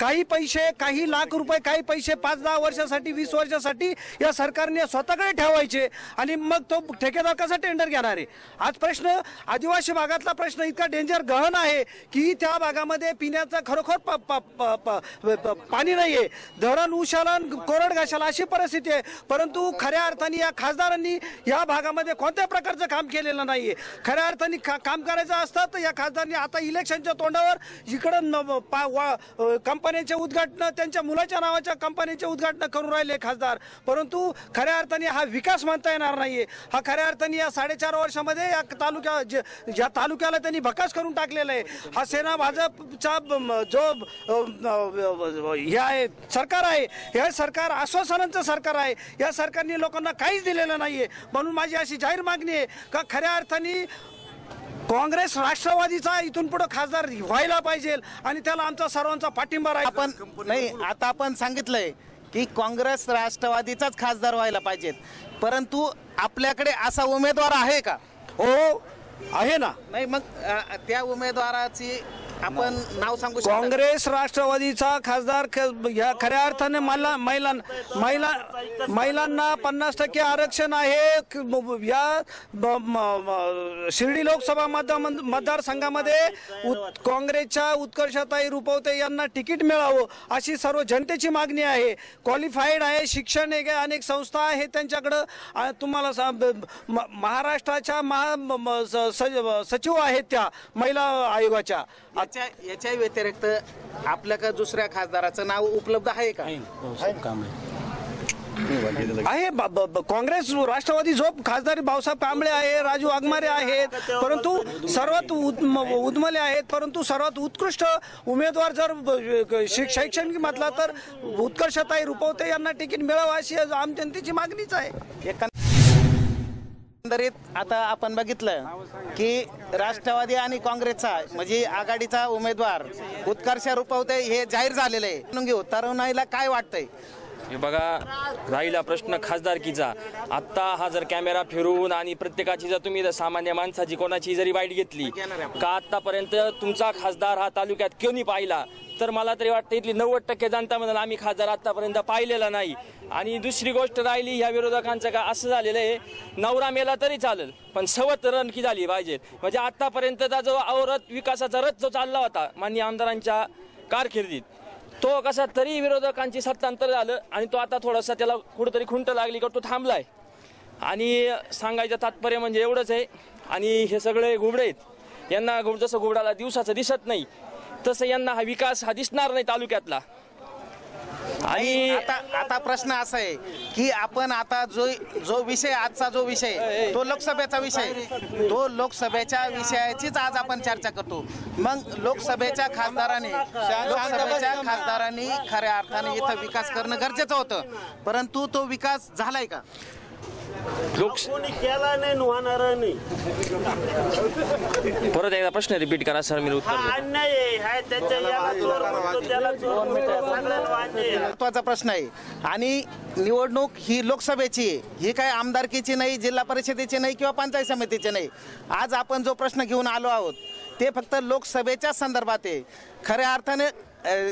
[SPEAKER 8] काही पैसे, काही लाख रुपये, काही पैसे 5-10 वर्षासाठी, 20 वर्षासाठी या सरकारने स्वतःकडे ठेवायचे आणि मग तो ठेकेदार कसा टेंडर घेणार आहे? आज प्रश्न आदिवासी भागातला प्रश्न इतका डेंजर गहन आहे की त्या भागामध्ये पिण्याचं खरोखर पाणी नाहीये. धरण उशाला कोरड घाशाला अशी परिस्थिती आहे. परंतु खऱ्या अर्थाने या खासदारांनी या भागामध्ये कोणत्या प्रकारचं काम केलेलं नाहीये. खऱ्या अर्थाने काम करायचं असतं तर या खासदारांनी आता इलेक्शनच्या तोंडावर इकडं कंपन्यांचे उद्घाटन, त्यांच्या मुलाच्या नावाच्या कंपन्यांचे उद्घाटन करून राहिले खासदार. परंतु खऱ्या अर्थाने हा विकास म्हणता येणार नाहीये. हा खऱ्या अर्थाने या 4.5 वर्षामध्ये या तालुक्याला त्यांनी भकास करून टाकलेला आहे. हा सेना भाजपचा जो हे आहे सरकार आहे, हे सरकार आश्वासनांचं सरकार आहे. या सरकारने लोकांना काहीच दिलेलं नाहीये. म्हणून माझी अशी जाहीर मागणी आहे का खऱ्या अर्थाने काँग्रेस राष्ट्रवादीचा इथून पुढे खासदार व्हायला पाहिजे आणि त्याला आमचा सर्वांचा पाठिंबा राहील.
[SPEAKER 1] आपण नाही, आता आपण सांगितलंय की काँग्रेस राष्ट्रवादीचाच खासदार व्हायला पाहिजेत, परंतु आपल्याकडे असा उमेदवार आहे का?
[SPEAKER 8] हो आहे ना.
[SPEAKER 1] नाही मग त्या उमेदवाराची आपण नाव सांगू शकतो?
[SPEAKER 8] काँग्रेस राष्ट्रवादीचा खासदार या खऱ्या अर्थाने महिलांना 50% आरक्षण आहे. या शिर्डी लोकसभा मतदारसंघामध्ये काँग्रेसच्या उत्कर्षताई रुपवते यांना तिकीट मिळावं अशी सर्व जनतेची मागणी आहे. क्वालिफाईड आहे, शिक्षण आहे, अनेक संस्था आहेत त्यांच्याकडं. तुम्हाला महाराष्ट्राच्या सचिव आहेत त्या महिला आयोगाच्या.
[SPEAKER 1] याच्या व्यतिरिक्त आपल्याकडे दुसऱ्या खासदाराचं नाव उपलब्ध आहे का?
[SPEAKER 8] आहे काँग्रेस राष्ट्रवादी जो खासदार भाऊसाहेब कांबळे आहे, राजू वाघमारे आहेत, परंतु सर्वात उदमले आहेत. परंतु सर्वात उत्कृष्ट उमेदवार जर शैक्षणिक म्हटला तर उत्कर्षताई रुपवते यांना तिकीट मिळावं अशी आम जनतेची मागणीच आहे.
[SPEAKER 1] एकंदरीत आता आपण बघितलं की राष्ट्रवादी आणि काँग्रेसचा म्हणजे आघाडीचा उमेदवार उत्कर्ष रुपवते हे जाहीर झालेले आहे. घेऊ तरुणाईला काय वाटतंय?
[SPEAKER 12] हे बघा, राहिला प्रश्न खासदारकीचा. आत्ता हा जर कॅमेरा फिरवून आणि प्रत्येकाची जर तुम्ही सामान्य माणसाची कोणाची जरी बाईट घेतली का आत्तापर्यंत तुमचा खासदार हा तालुक्यात कोणी पाहिला, तर मला तरी वाटतं इथली 90% जनता म्हणाल आम्ही खासदार आत्तापर्यंत पाहिलेला नाही. आणि दुसरी गोष्ट राहिली ह्या विरोधकांचं का असं झालेलं आहे, नवरा मेला तरी चालेल पण सवत रणकी झाली पाहिजे. म्हणजे आत्तापर्यंतचा जो औरत विकासाचा रथ जो चालला होता माननीय आमदारांच्या कारकिर्दीत, तो कसा तरी विरोधकांची सत्तांतर झालं आणि तो आता थोडासा त्याला कुठंतरी खुंट लागली का तो थांबलाय. आणि सांगायचं तात्पर्य म्हणजे एवढंच आहे. आणि हे सगळे घुबडे आहेत, यांना जसं घुबडाला दिवसाचं दिसत नाही तसं यांना हा विकास हा दिसणार नाही तालुक्यातला.
[SPEAKER 1] आणि आता प्रश्न असा आहे की आपण आता जो विषय आजचा जो विषय तो लोकसभेचा विषय, तो लोकसभेच्या विषयाचीच आज आपण चर्चा करतो. मग लोकसभेच्या खासदारांनी खऱ्या अर्थाने इथं विकास करणं गरजेचं होतं, परंतु तो विकास झालाय का?
[SPEAKER 4] कोणी केला नाही, होणार नाही.
[SPEAKER 12] परत एकदा प्रश्न रिपीट करा सर, मी उत्तर देतो.
[SPEAKER 4] अन्याय आहे त्याच्या याला चोर म्हणतो, त्याला चोर म्हणतो, सगळ्यांना वांदे आहे.
[SPEAKER 1] महत्वाचा प्रश्न आहे. आणि निवडणूक ही लोकसभेची आहे, ही काय आमदारकीची नाही, जिल्हा परिषदेची नाही किंवा पंचायत समितीची नाही. आज आपण जो प्रश्न घेऊन आलो आहोत ते फक्त लोकसभेच्या संदर्भात आहे. खऱ्या अर्थाने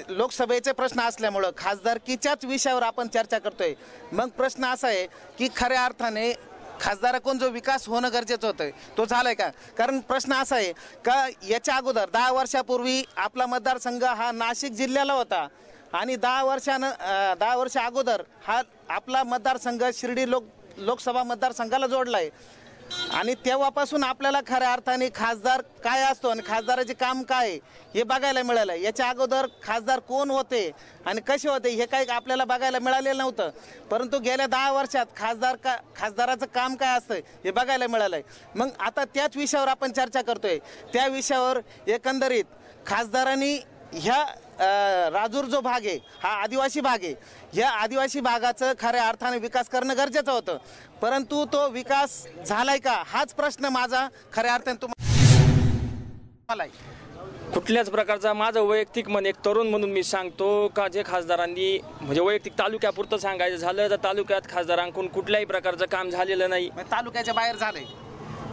[SPEAKER 1] लोकसभेचे प्रश्न असल्यामुळं खासदारकीच्याच विषयावर आपण चर्चा करतोय. मग प्रश्न असा आहे की खऱ्या अर्थाने खासदाराकडून जो विकास होणं गरजेचं होतं तो झालाय का? कारण प्रश्न असा आहे का याच्या अगोदर 10 वर्षापूर्वी आपला मतदारसंघ हा नाशिक जिल्ह्याला होता आणि 10 वर्ष अगोदर हा आपला मतदारसंघ शिर्डी लोकसभा मतदारसंघाला जोडलाय. आणि तेव्हापासून आपल्याला खऱ्या अर्थाने खासदार काय असतो आणि खासदाराचे काम काय हे बघायला मिळालं. याच्या अगोदर खासदार कोण होते आणि कसे होते हे काही आपल्याला बघायला मिळालेलं नव्हतं, परंतु गेल्या 10 वर्षात खासदाराचं काम काय असतं हे बघायला मिळालंय. मग आता त्याच विषयावर आपण चर्चा करतोय. त्या विषयावर एकंदरीत खासदारांनी ह्या राजूर जो भाग आहे हा आदिवासी भाग आहे, या आदिवासी भागाचं खऱ्या अर्थाने विकास करणं गरजेचं होतं, परंतु तो विकास झालाय का हाच प्रश्न माझा खऱ्या अर्थाने तुम्हाला.
[SPEAKER 12] कुठल्याच प्रकारचा माझं वैयक्तिक मन एक तरुण म्हणून मी सांगतो का जे खासदारांनी म्हणजे वैयक्तिक तालुक्यापुरतं सांगायचं झालं तर तालुक्यात खासदारांकडून कुठल्याही प्रकारचं काम झालेलं नाही.
[SPEAKER 1] तालुक्याच्या बाहेर झालंय?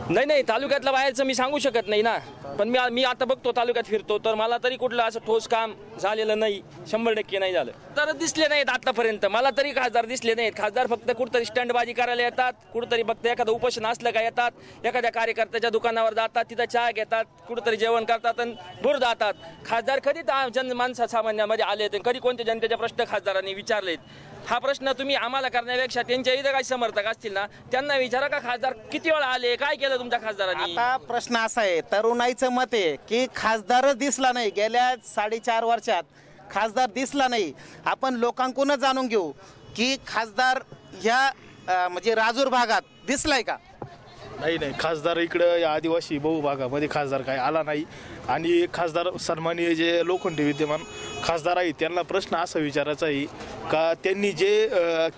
[SPEAKER 12] नाही, तालुक्यातल्या बाहेरचं मी सांगू शकत नाही ना, पण मी आता बघतो तालुक्यात फिरतो तर मला तरी कुठलं असं ठोस काम झालेलं नाही, 100% नाही झालं. तर दिसले नाहीत आतापर्यंत, मला तरी खासदार दिसले नाहीत. खासदार फक्त कुठंतरी स्टंटबाजी करायला येतात, कुठंतरी फक्त एखादं उपोषण असलं का येतात, एखाद्या कार्यकर्त्याच्या दुकानावर जातात, तिथं चहा घेतात, कुठंतरी जेवण करतात आणि दूर जातात. खासदार कधी माणसा सामान्यामध्ये आले तर कधी कोणत्या जनतेचे प्रश्न खासदारांनी विचारलेत? हा प्रश्न तुम्ही आम्हाला करण्यापेक्षा त्यांच्या इथं काही समर्थक असतील ना त्यांना विचारा का खासदार किती वेळा आले, काय केलं तुमच्या खासदारांनी.
[SPEAKER 1] आता प्रश्न असा आहे, तरुणाईचं मत आहे की खासदारच दिसला नाही, गेल्या 4.5 वर्षात खासदार दिसला नाही. आपण लोकांकडूनच जाणून घेऊ की खासदार ह्या म्हणजे राजूर भागात दिसलाय का?
[SPEAKER 13] नाही, खासदार इकडं या आदिवासी बहुभागामध्ये खासदार काय आला नाही. आणि खासदार सन्माननीय जे लोखंडे विद्यमान खासदार आहेत त्यांना प्रश्न असा विचारायचा आहे का त्यांनी जे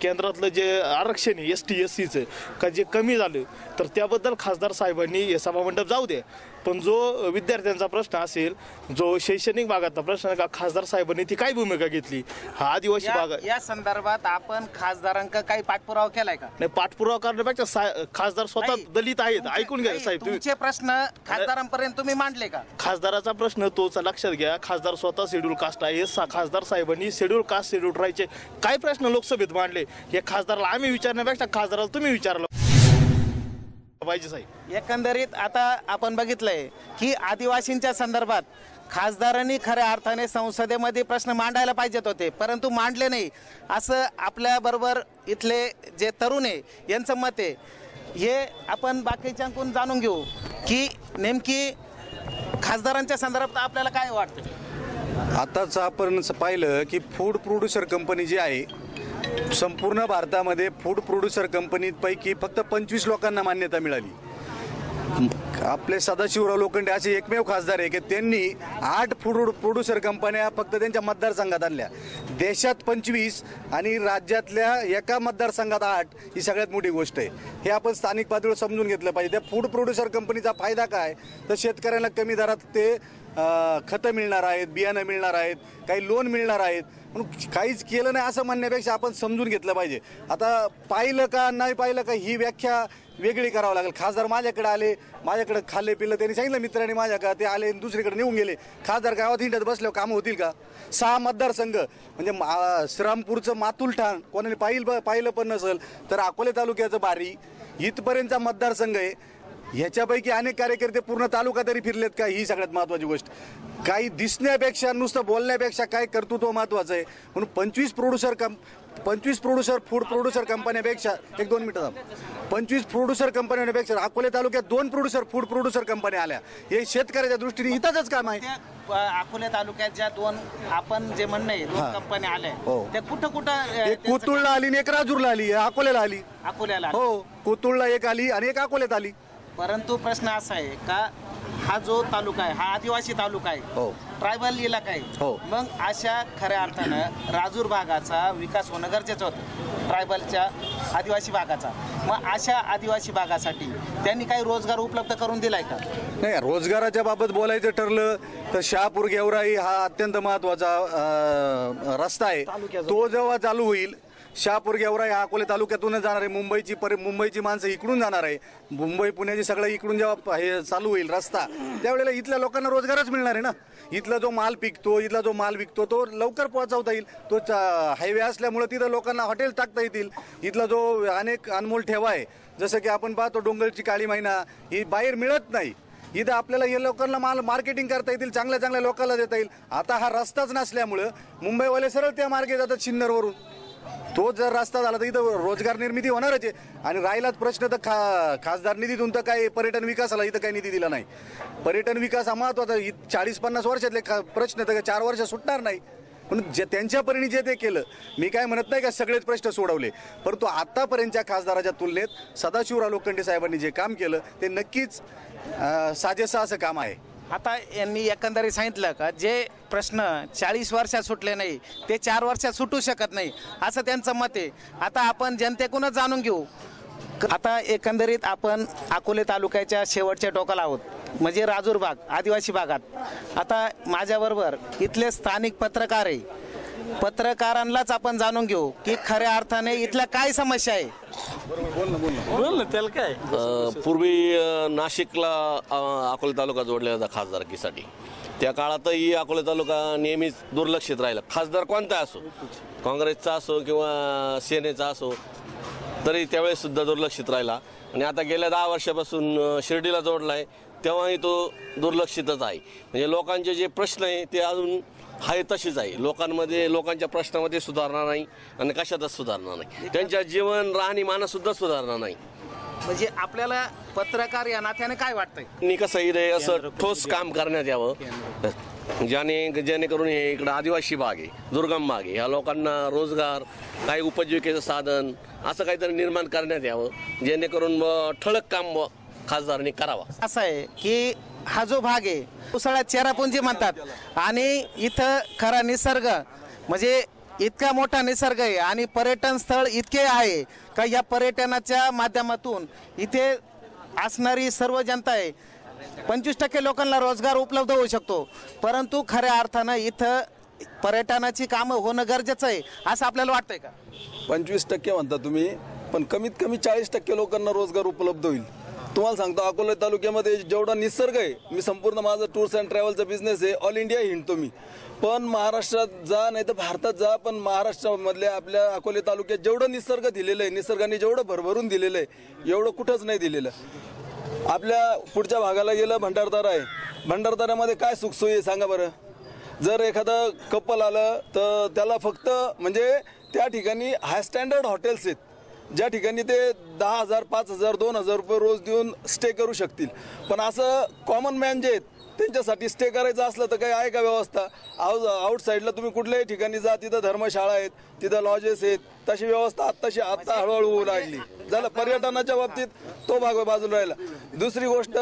[SPEAKER 13] केंद्रातलं जे आरक्षण आहे ST SCचं का जे कमी झालं तर त्याबद्दल खासदार साहेबांनी हे सभामंडप जाऊ दे, पण जो विद्यार्थ्यांचा प्रश्न असेल, जो शैक्षणिक भागातला प्रश्न का खासदार साहेबांनी ती काय भूमिका घेतली हा आदिवासी भाग
[SPEAKER 1] या संदर्भात आपण खासदारांका काही पाठपुरावा केलाय का?
[SPEAKER 13] नाही, पाठपुरावा करण्यापेक्षा खासदार स्वतः दलित आहेत, ऐकून घ्या साहेब
[SPEAKER 1] तुमचे प्रश्न खासदारांपर्यंत तुम्ही मांडले का?
[SPEAKER 13] खासदाराचा प्रश्न तोच लक्षात घ्या, खासदार स्वतः शेड्यूल कास्ट आहे. खासदार साहेबांनी शेड्यूल कास्ट शेड्यूल ट्रायचे काय प्रश्न लोकसभेत मांडले हे खासदाराला आम्ही विचारण्यापेक्षा खासदाराला तुम्ही विचारलं पाहिजे साहेब.
[SPEAKER 1] एकंदरीत आता आपण बघितलंय की आदिवासींच्या संदर्भात खासदारांनी खऱ्या अर्थाने संसदेमध्ये प्रश्न मांडायला पाहिजेत होते, परंतु मांडले नाही असं आपल्या बरोबर इथले जे तरुण आहे यांचं मत आहे. हे आपण बाकीच्यांकडून जाणून घेऊ की नेमकी खासदारांच्या संदर्भात आपल्याला काय वाटतं.
[SPEAKER 5] आताच आपण पाहिलं की फूड प्रोड्युसर कंपनी जी आहे संपूर्ण भारतामध्ये फूड प्रोड्युसर कंपनीपैकी फक्त 25 लोकांना मान्यता मिळाली. आपले सदाशिवराव लोखंडे असे एकमेव खासदार आहे की त्यांनी 8 फूड प्रोड्युसर कंपन्या फक्त त्यांच्या मतदारसंघात आणल्या. देशात 25 आणि राज्यातल्या एका मतदारसंघात 8 ही सगळ्यात मोठी गोष्ट आहे. हे आपण स्थानिक पातळीवर समजून घेतलं पाहिजे. त्या फूड प्रोड्युसर कंपनीचा फायदा काय तर शेतकऱ्यांना कमी दरात ते खतं मिळणार आहेत, बियाणं मिळणार आहेत, काही लोन मिळणार आहेत, म्हणून काहीच केलं नाही असं म्हणण्यापेक्षा आपण समजून घेतलं पाहिजे. आता पाहिलं का नाही पाहिलं का ही व्याख्या वेगळी करावं लागेल. खासदार माझ्याकडे आले, माझ्याकडे खाल्ले पिल्लं, त्यांनी सांगितलं मित्रांनी माझ्याकडे, ते आले दुसरीकडे निघून गेले. खासदार गावात हिंडत बसल्यावर कामं होतील का? 6 मतदारसंघ म्हणजे श्रीरामपूरचं मातुल ठाण कोणाने पाहिलं पण नसेल तर अकोले तालुक्याचं बारी इथपर्यंतचा मतदारसंघ आहे. ह्याच्यापैकी अनेक कार्यकर्ते पूर्ण तालुका तरी फिरलेत का? ही सगळ्यात महत्त्वाची गोष्ट. काही दिसण्यापेक्षा नुसतं बोलण्यापेक्षा काय कर्तृत्व महत्त्वाचं आहे. म्हणून 25 प्रोड्युसर फूड प्रोड्युसर कंपन्यापेक्षा 1-2 मिनिटं 25 प्रोड्युसर कंपन्यांपेक्षा अकोले तालुक्यात 2 फूड प्रोड्युसर कंपन्या आल्या. हे शेतकऱ्याच्या दृष्टीने हिताचंच काम आहे.
[SPEAKER 1] अकोले तालुक्यात ज्या 2 आपण जे म्हणणं आहे 2 कंपन्या आल्या त्या कुठं
[SPEAKER 5] एक कोतुळला आली आणि एक राजूरला आली, अकोल्याला आली.
[SPEAKER 1] अकोल्याला
[SPEAKER 5] हो, कोतुळला एक आली आणि एक अकोल्यात आली.
[SPEAKER 1] परंतु प्रश्न असा आहे का हा जो तालुका आहे हा आदिवासी तालुका आहे, ट्रायबल इलाका आहे. मग अशा खऱ्या अर्थानं राजूर भागाचा विकास होणं गरजेचं होतं, ट्रायबलच्या आदिवासी भागाचा. मग अशा आदिवासी भागासाठी त्यांनी काही रोजगार उपलब्ध करून दिलाय का?
[SPEAKER 5] नाही, रोजगाराच्या बाबत बोलायचं ठरलं तर शहापूर गेवराई हा अत्यंत महत्त्वाचा रस्ता आहे. तो जेव्हा चालू होईल, शहापूर गेवराई हा अकोले तालुक्यातूनच जाणार आहे. मुंबईची माणसं इकडून जाणार आहे. मुंबई पुण्याची सगळं इकडून जेव्हा हे चालू होईल रस्ता, त्यावेळेला इथल्या लोकांना रोजगारच मिळणार आहे ना. इथला जो माल विकतो तो लवकर पोहोचवता येईल. तो हायवे असल्यामुळे तिथं लोकांना हॉटेल टाकता येतील. इथला जो अनेक अनमोल ठेवा आहे, जसं की आपण पाहतो डोंगरची काळी मैना ही बाहेर मिळत नाही. इथं आपल्याला हे लोकांना माल मार्केटिंग करता येतील, चांगल्या लोकांना देता येईल. आता हा रस्ताच नसल्यामुळं मुंबईवाले सरळ त्या मार्गे जातात सिन्नरवरून. तो जर रस्ता झाला तर इथं रोजगार निर्मिती होणारच आहे. आणि राहिलाच प्रश्न तर खासदार निधीतून तर काही पर्यटन विकासाला इथं काही निधी दिला नाही. पर्यटन विकास हा महत्वाचा. 40-50 वर्षातले प्रश्न तर 4 वर्ष सुटणार नाही. पण त्यांच्या परीने जे ते केलं, मी काय म्हणत नाही का सगळेच प्रश्न सोडवले, परंतु आतापर्यंतच्या खासदाराच्या तुलनेत सदाशिवराव लोखंडे साहेबांनी जे काम केलं ते नक्कीच साजेसं असं काम आहे.
[SPEAKER 1] आता यांनी एकंदरीत सांगितलं का जे प्रश्न 40 वर्षात सुटले नाही ते 4 वर्षात सुटू शकत नाही असं त्यांचं मत आहे. आता आपण जनतेकडूनच जाणून घेऊ. आता एकंदरीत आपण अकोले तालुक्याच्या शेवटच्या टोकाला आहोत, म्हणजे राजूर भाग आदिवासी भागात. आता माझ्याबरोबर इथले स्थानिक पत्रकार आहे. पत्रकारांनाच आपण जाणून घेऊ की खऱ्या अर्थाने इथल्या काय समस्या आहे.
[SPEAKER 4] बोल ना त्याला काय.
[SPEAKER 14] पूर्वी नाशिकला अकोले तालुका जोडलेला होता खासदारकीसाठी. त्या काळातही अकोले तालुका नेहमीच दुर्लक्षित राहिला. खासदार कोणता असो, काँग्रेसचा असो किंवा सेनेचा असो, तरी त्यावेळेस सुद्धा दुर्लक्षित राहिला. आणि आता गेल्या 10 वर्षापासून शिर्डीला जोडला आहे तेव्हाही तो दुर्लक्षितच आहे. म्हणजे लोकांचे जे प्रश्न आहे ते अजून आहे तशीच आहे. लोकांच्या प्रश्नामध्ये सुधारणा नाही आणि कशातच सुधारणा नाही. त्यांच्या जीवन राहणीमानात सुद्धा सुधारणा नाही.
[SPEAKER 1] म्हणजे आपल्याला पत्रकार या नात्याने काय वाटतंय?
[SPEAKER 14] कसं आहे असं ठोस काम करण्यात यावं जेणेकरून हे इकडं आदिवासी भाग आहे, दुर्गम भाग आहे, ह्या लोकांना रोजगार, काही उपजीविकेचं साधन असं काहीतरी निर्माण करण्यात यावं, जेणेकरून ठळक काम खासदारांनी करावा.
[SPEAKER 1] असं आहे की हा जो भाग आहे उसळ्यात चेरापुंजी म्हणतात आणि इथं खरा निसर्ग म्हणजे इतका मोठा निसर्ग आहे आणि पर्यटन स्थळ इतके आहे का या पर्यटनाच्या माध्यमातून इथे असणारी सर्व जनता आहे 25% लोकांना रोजगार उपलब्ध होऊ शकतो. परंतु खऱ्या अर्थानं इथं पर्यटनाची कामं होणं गरजेचं आहे असं आपल्याला वाटतंय का?
[SPEAKER 15] 25% म्हणता तुम्ही, पण कमीत कमी 40% लोकांना रोजगार उपलब्ध होईल. तुम्हाला सांगतो अकोले तालुक्यामध्ये जेवढा निसर्ग आहे, मी संपूर्ण माझं टूर्स अँड ट्रॅव्हलचा बिझनेस आहे, ऑल इंडिया हिंडतो मी. पण महाराष्ट्रात जा नाही तर भारतात जा, पण महाराष्ट्रामधल्या आपल्या अकोले तालुक्यात जेवढं निसर्ग दिलेलं आहे, निसर्गाने जेवढं भरभरून दिलेलं आहे एवढं कुठंच नाही दिलेलं. आपल्या पुढच्या भागाला गेलं भंडारदरा आहे. भंडारदऱ्यामध्ये काय सुखसोयी आहे सांगा बरं. जर एखादं कपल आलं तर त्याला फक्त म्हणजे त्या ठिकाणी हाय स्टँडर्ड हॉटेल्स आहेत ज्या ठिकाणी ते 10,000, 5,000, 2,000 रुपये रोज देऊन स्टे करू शकतील. पण असं कॉमन मॅन जे आहेत त्यांच्यासाठी स्टे करायचं असलं तर काही आहे का व्यवस्था? आउटसाईडला तुम्ही कुठल्याही ठिकाणी जा, तिथं धर्मशाळा आहेत, तिथं लॉजेस आहेत, तशी व्यवस्था आत्ता हळूहळू होऊ लागली. झालं पर्यटनाच्या बाबतीत तो भाग बाजूला राहिला. दुसरी गोष्ट,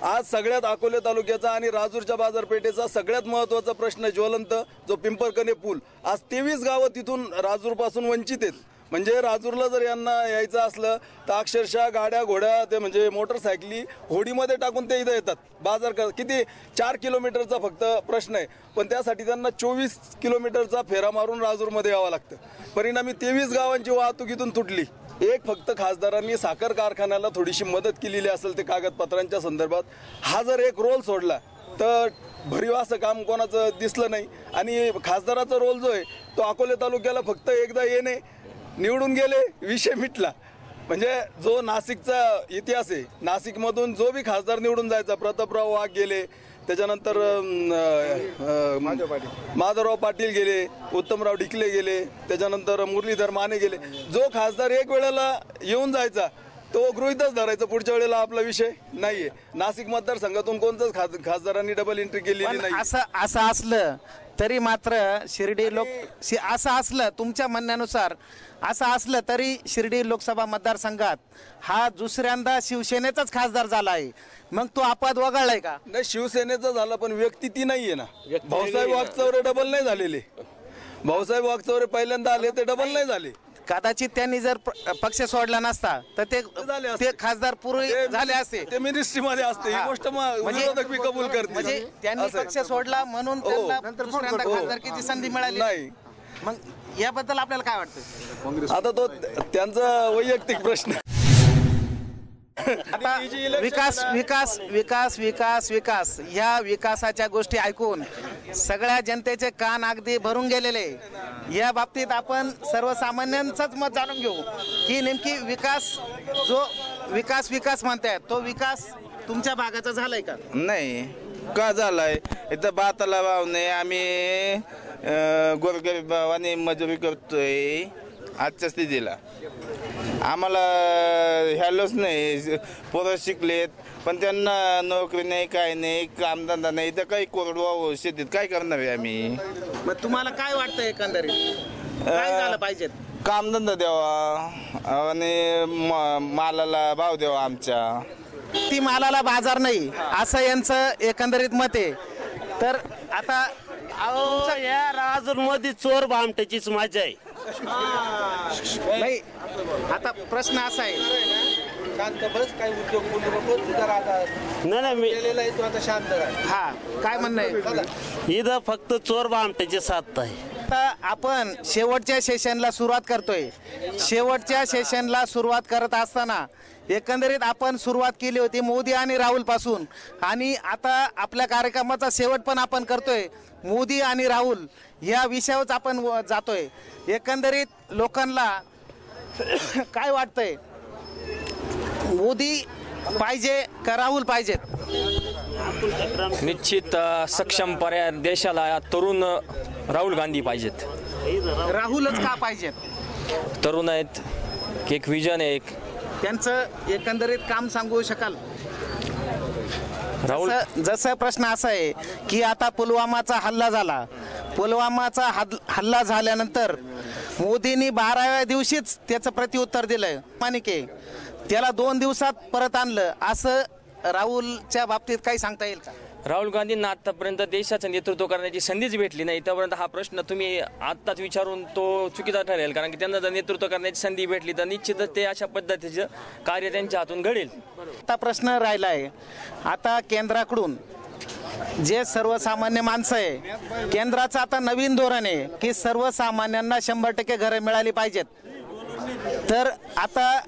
[SPEAKER 15] आज सगळ्यात अकोले तालुक्याचा आणि राजूरच्या बाजारपेठेचा सगळ्यात महत्त्वाचा प्रश्न ज्वलंत जो पिंपरकणे पूल, आज 23 गावं तिथून राजूरपासून वंचित आहेत. म्हणजे राजूरला जर यांना यायचं असलं तर अक्षरशः गाड्या घोड्या ते म्हणजे मोटरसायकली होडीमध्ये टाकून ते इथं येतात. बाजार किती 4 किलोमीटरचा फक्त प्रश्न आहे, पण त्यासाठी त्यांना 24 किलोमीटरचा फेरा मारून राजूरमध्ये यावं लागतं. परिणामी 23 गावांची वाहतूक इथून तुटली. एक फक्त खासदारांनी साखर कारखान्याला थोडीशी मदत केलेली असेल ते कागदपत्रांच्या संदर्भात, हा जर एक रोल सोडला तर भरीव असं काम कोणाचं दिसलं नाही. आणि खासदाराचा रोल जो आहे तो अकोले तालुक्याला फक्त एकदा येणे, निवडून गेले, विषय मिटला. म्हणजे जो नाशिकचा इतिहास आहे, नाशिकमधून जो बी खासदार निवडून जायचा, प्रतापराव वाघ गेले, त्याच्यानंतर माधवराव पाटील गेले, उत्तमराव ढिकले गेले, त्याच्यानंतर मुरलीधर माने गेले. जो खासदार एक वेळेला येऊन जायचा तो गृहीतच धरायचा, पुढच्या वेळेला आपला विषय नाहीये. नाशिक मतदारसंघातून कोणत्याच खासदारांनी डबल एंट्री केलेली नाही.
[SPEAKER 1] असं असलं तरी मात्र शिर्डी असं असलं तुमच्या म्हणण्यानुसार असं असलं तरी शिर्डी लोकसभा मतदारसंघात हा दुसऱ्यांदा शिवसेनेचाच खासदार झाला आहे. मग तो अपवाद वगळलाय का?
[SPEAKER 15] नाही, शिवसेनेचा झाला पण व्यक्ती ती नाहीये ना. भाऊसाहेब वागचौरे डबल नाही झालेले. भाऊसाहेब वागचौरे पहिल्यांदा आले ते डबल नाही झाले.
[SPEAKER 1] कदाचित त्यांनी जर पक्ष सोडला नसता तर ते खासदार पूर्वी झाले असते,
[SPEAKER 15] ते मिनिस्ट्रीमध्ये असते. ही गोष्ट विरोधक मी कबूल करते.
[SPEAKER 1] म्हणजे त्यांनी पक्ष सोडला म्हणून त्यांना दुसऱ्यांदा खासदारकीची संधी मिळाली
[SPEAKER 15] नाही.
[SPEAKER 1] मग याबद्दल आपल्याला काय वाटतं?
[SPEAKER 15] आता तो त्यांचा वैयक्तिक प्रश्न.
[SPEAKER 1] आता विकास विकास विकास विकास विकास ह्या विकासाच्या गोष्टी ऐकून सगळ्या जनतेचे कान अगदी भरून गेलेले. या बाबतीत आपण सर्वसामान्यांचंच मत जाणून घेऊ की नेमकी विकास जो विकास विकास म्हणतायत तो विकास तुमच्या भागाचा झालाय का?
[SPEAKER 16] नाही का झालाय? इथं भाताला भाव नाही. आम्ही गोरगरीब भावाने मजुरी करतोय. आजच्या स्थितीला आम्हाला ह्यालोच नाही. पोरं शिकलेत पण त्यांना नोकरी नाही, काय नाही, कामधंदा नाही. तर काही कोरडवाहू शेतीत काय करणार आहे आम्ही?
[SPEAKER 1] मग तुम्हाला काय वाटतं एकंदरीत काय झालं पाहिजे?
[SPEAKER 16] कामधंदा द्यावा आणि मालाला भाव द्यावा. आमच्या
[SPEAKER 1] ती मालाला बाजार नाही असं यांचं एकंदरीत मत आहे. तर आता
[SPEAKER 4] या राजूरमध्ये चोर भामट्याचीच मजा आहे.
[SPEAKER 1] नाही, आता प्रश्न असा आहे हा काय म्हणणं आहे?
[SPEAKER 4] इथं फक्त चोर भामट्याची साथ आहे.
[SPEAKER 1] आता आपण शेवटच्या सेशनला सुरुवात करतोय. शेवटच्या सेशनला सुरुवात करत असताना एकंदरीत आपण सुरुवात केली होती मोदी आणि राहुल पासून, आणि आता आपल्या कार्यक्रमाचा शेवट पण आपण करतोय मोदी आणि राहुल या विषयावरच आपण जातोय. एकंदरीत लोकांना काय वाटतंय, मोदी पाहिजे का राहुल पाहिजेत?
[SPEAKER 12] निश्चित सक्षम पर्याय देशाला तरुण राहुल गांधी पाहिजेत.
[SPEAKER 1] राहुलच का पाहिजेत?
[SPEAKER 12] तरुण आहेत, एक विजन आहे,
[SPEAKER 1] त्यांचं एकंदरीत काम सांगू शकाल?
[SPEAKER 12] राहुल
[SPEAKER 1] जसं प्रश्न असा आहे की आता पुलवामाचा हल्ला झाला. पुलवामाचा हल्ला झाल्यानंतर मोदींनी 12व्या दिवशीच त्याचं प्रत्युत्तर दिलंय. मानिके त्याला 2 दिवसात परत आणलं. असं राहुलच्या बाबतीत काही सांगता येईल का?
[SPEAKER 12] राहुल गांधींना आतापर्यंत देशाचं नेतृत्व करण्याची संधीच भेटली नाही. त्यापर्यंत हा प्रश्न तुम्ही आत्ताच विचारून तो चुकीचा ठरेल. कारण की त्यांना जर नेतृत्व करण्याची संधी भेटली तर निश्चितच ते अशा पद्धतीचं कार्य त्यांच्या हातून घडेल.
[SPEAKER 1] आता प्रश्न राहिला आहे, आता केंद्राकडून जे सर्वसामान्य माणसं आहे, केंद्राचं आता नवीन धोरण आहे की सर्वसामान्यांना 100% घरे मिळाली पाहिजेत. तर आता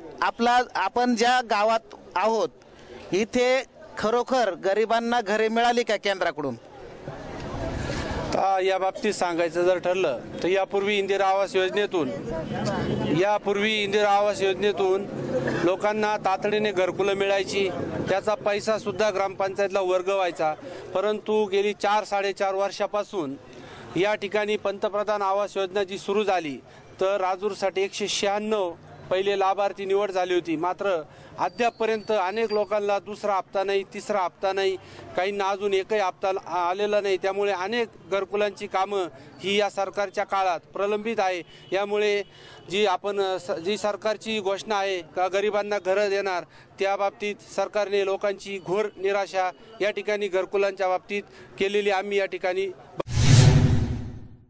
[SPEAKER 1] आपण ज्या गावात आहोत इथे खरोखर गरिबांना घरे मिळाली का केंद्राकडून?
[SPEAKER 2] या बाबतीत सांगायचं जर ठरलं तर यापूर्वी इंदिरा आवास योजनेतून लोकांना तातडीने घरकुलं मिळायची. त्याचा पैसा सुद्धा ग्रामपंचायतला वर्ग व्हायचा. परंतु गेली 4-4.5 वर्षापासून या ठिकाणी पंतप्रधान आवास योजना जी सुरू झाली तर राजूरसाठी 196 पहिले लाभार्थी निवड झाली होती. मात्र अद्यापपर्यंत अनेक लोकांना दुसरा हप्ता नाही, तिसरा हप्ता नाही, काहींना अजून एकही हप्ता आलेला नाही. त्यामुळे अनेक घरकुलांची कामं ही या सरकारच्या काळात प्रलंबित आहे. यामुळे जी सरकारची घोषणा आहे का गरिबांना घरं देणार, त्या बाबतीत सरकारने लोकांची घोर निराशा या ठिकाणी घरकुलांच्या बाबतीत केलेली आम्ही या ठिकाणी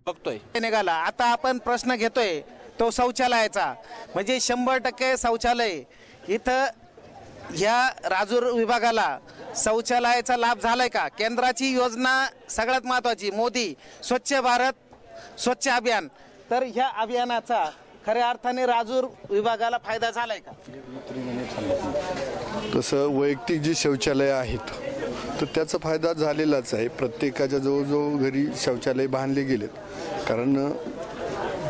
[SPEAKER 2] बघतोय.
[SPEAKER 1] निघाला. आता आपण प्रश्न घेतोय तो शौचालयाचा, म्हणजे 100% शौचालय इथं ह्या राजूर विभागाला शौचालयाचा लाभ झालाय का? केंद्राची योजना सगळ्यात महत्त्वाची मोदी स्वच्छ भारत स्वच्छ अभियान, तर ह्या अभियानाचा खऱ्या अर्थाने राजूर विभागाला फायदा झालाय का?
[SPEAKER 7] तसं वैयक्तिक जी शौचालय आहेत तर त्याचा फायदा झालेलाच आहे. प्रत्येकाच्या जवळजवळ घरी शौचालय बांधले गेलेत. कारण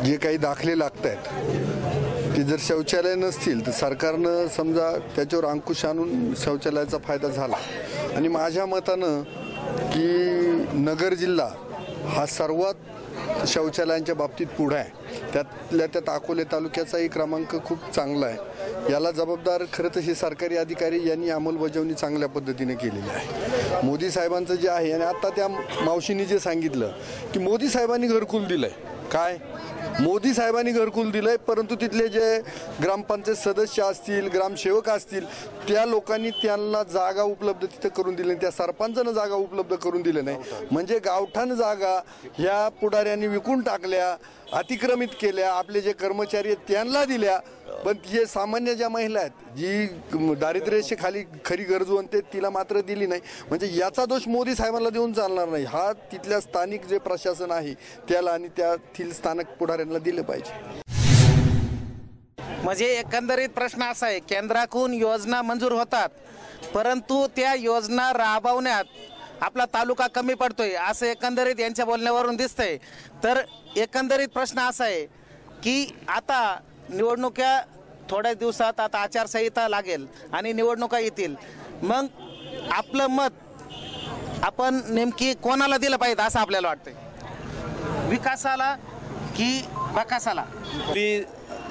[SPEAKER 7] जे काही दाखले लागत आहेत ते जर शौचालय नसतील तर सरकारनं समजा त्याच्यावर अंकुश आणून शौचालयाचा फायदा झाला. आणि माझ्या मतानं की नगर जिल्हा हा सर्वात शौचालयांच्या बाबतीत पुढे आहे. त्यातल्या त्यात अकोले तालुक्याचाही क्रमांक खूप चांगला आहे. याला जबाबदार खरं तर हे सरकारी अधिकारी यांनी अंमलबजावणी चांगल्या पद्धतीने केलेली आहे. मोदी साहेबांचं जे आहे, आणि आता त्या मावशींनी जे सांगितलं की मोदी साहेबांनी घरकुल दिलंय, काय मोदी साहेबांनी घरकुल दिलंय, परंतु तिथले जे ग्रामपंचायत सदस्य असतील, ग्रामसेवक असतील, त्या लोकांनी त्यांना जागा उपलब्ध तिथं करून दिली, त्या सरपंचानं जागा उपलब्ध करून दिले नाही. म्हणजे गावठाण जागा ह्या पुढाऱ्यांनी विकून टाकल्या, अतिक्रमित केल्या, आपले जे कर्मचारी आहेत त्यांना दिल्या. पण हे सामान्य ज्या महिला आहेत, जी दारिद्र्याशी खरी गरजवंत आहेत, तिला मात्र दिली नाही. म्हणजे याचा दोष मोदी साहेबांना देऊन चालणार नाही. हा तिथल्या स्थानिक जे प्रशासन आहे त्याला आणि त्यातील स्थानिक पुढाऱ्यांना दिलं पाहिजे.
[SPEAKER 1] म्हणजे एकंदरीत प्रश्न असा आहे, केंद्राकडून योजना मंजूर होतात परंतु त्या योजना राबवण्यात आपला तालुका कमी पडतोय असं एकंदरीत यांच्या बोलण्यावरून दिसतंय. तर एकंदरीत प्रश्न असा आहे की आता निवडणुका थोड्या दिवसात, आता आचारसंहिता लागेल आणि निवडणुका येतील, मग आपलं मत आपण नेमकी कोणाला दिलं पाहिजे असं आपल्याला वाटतंय? विकासाला की बकासाला?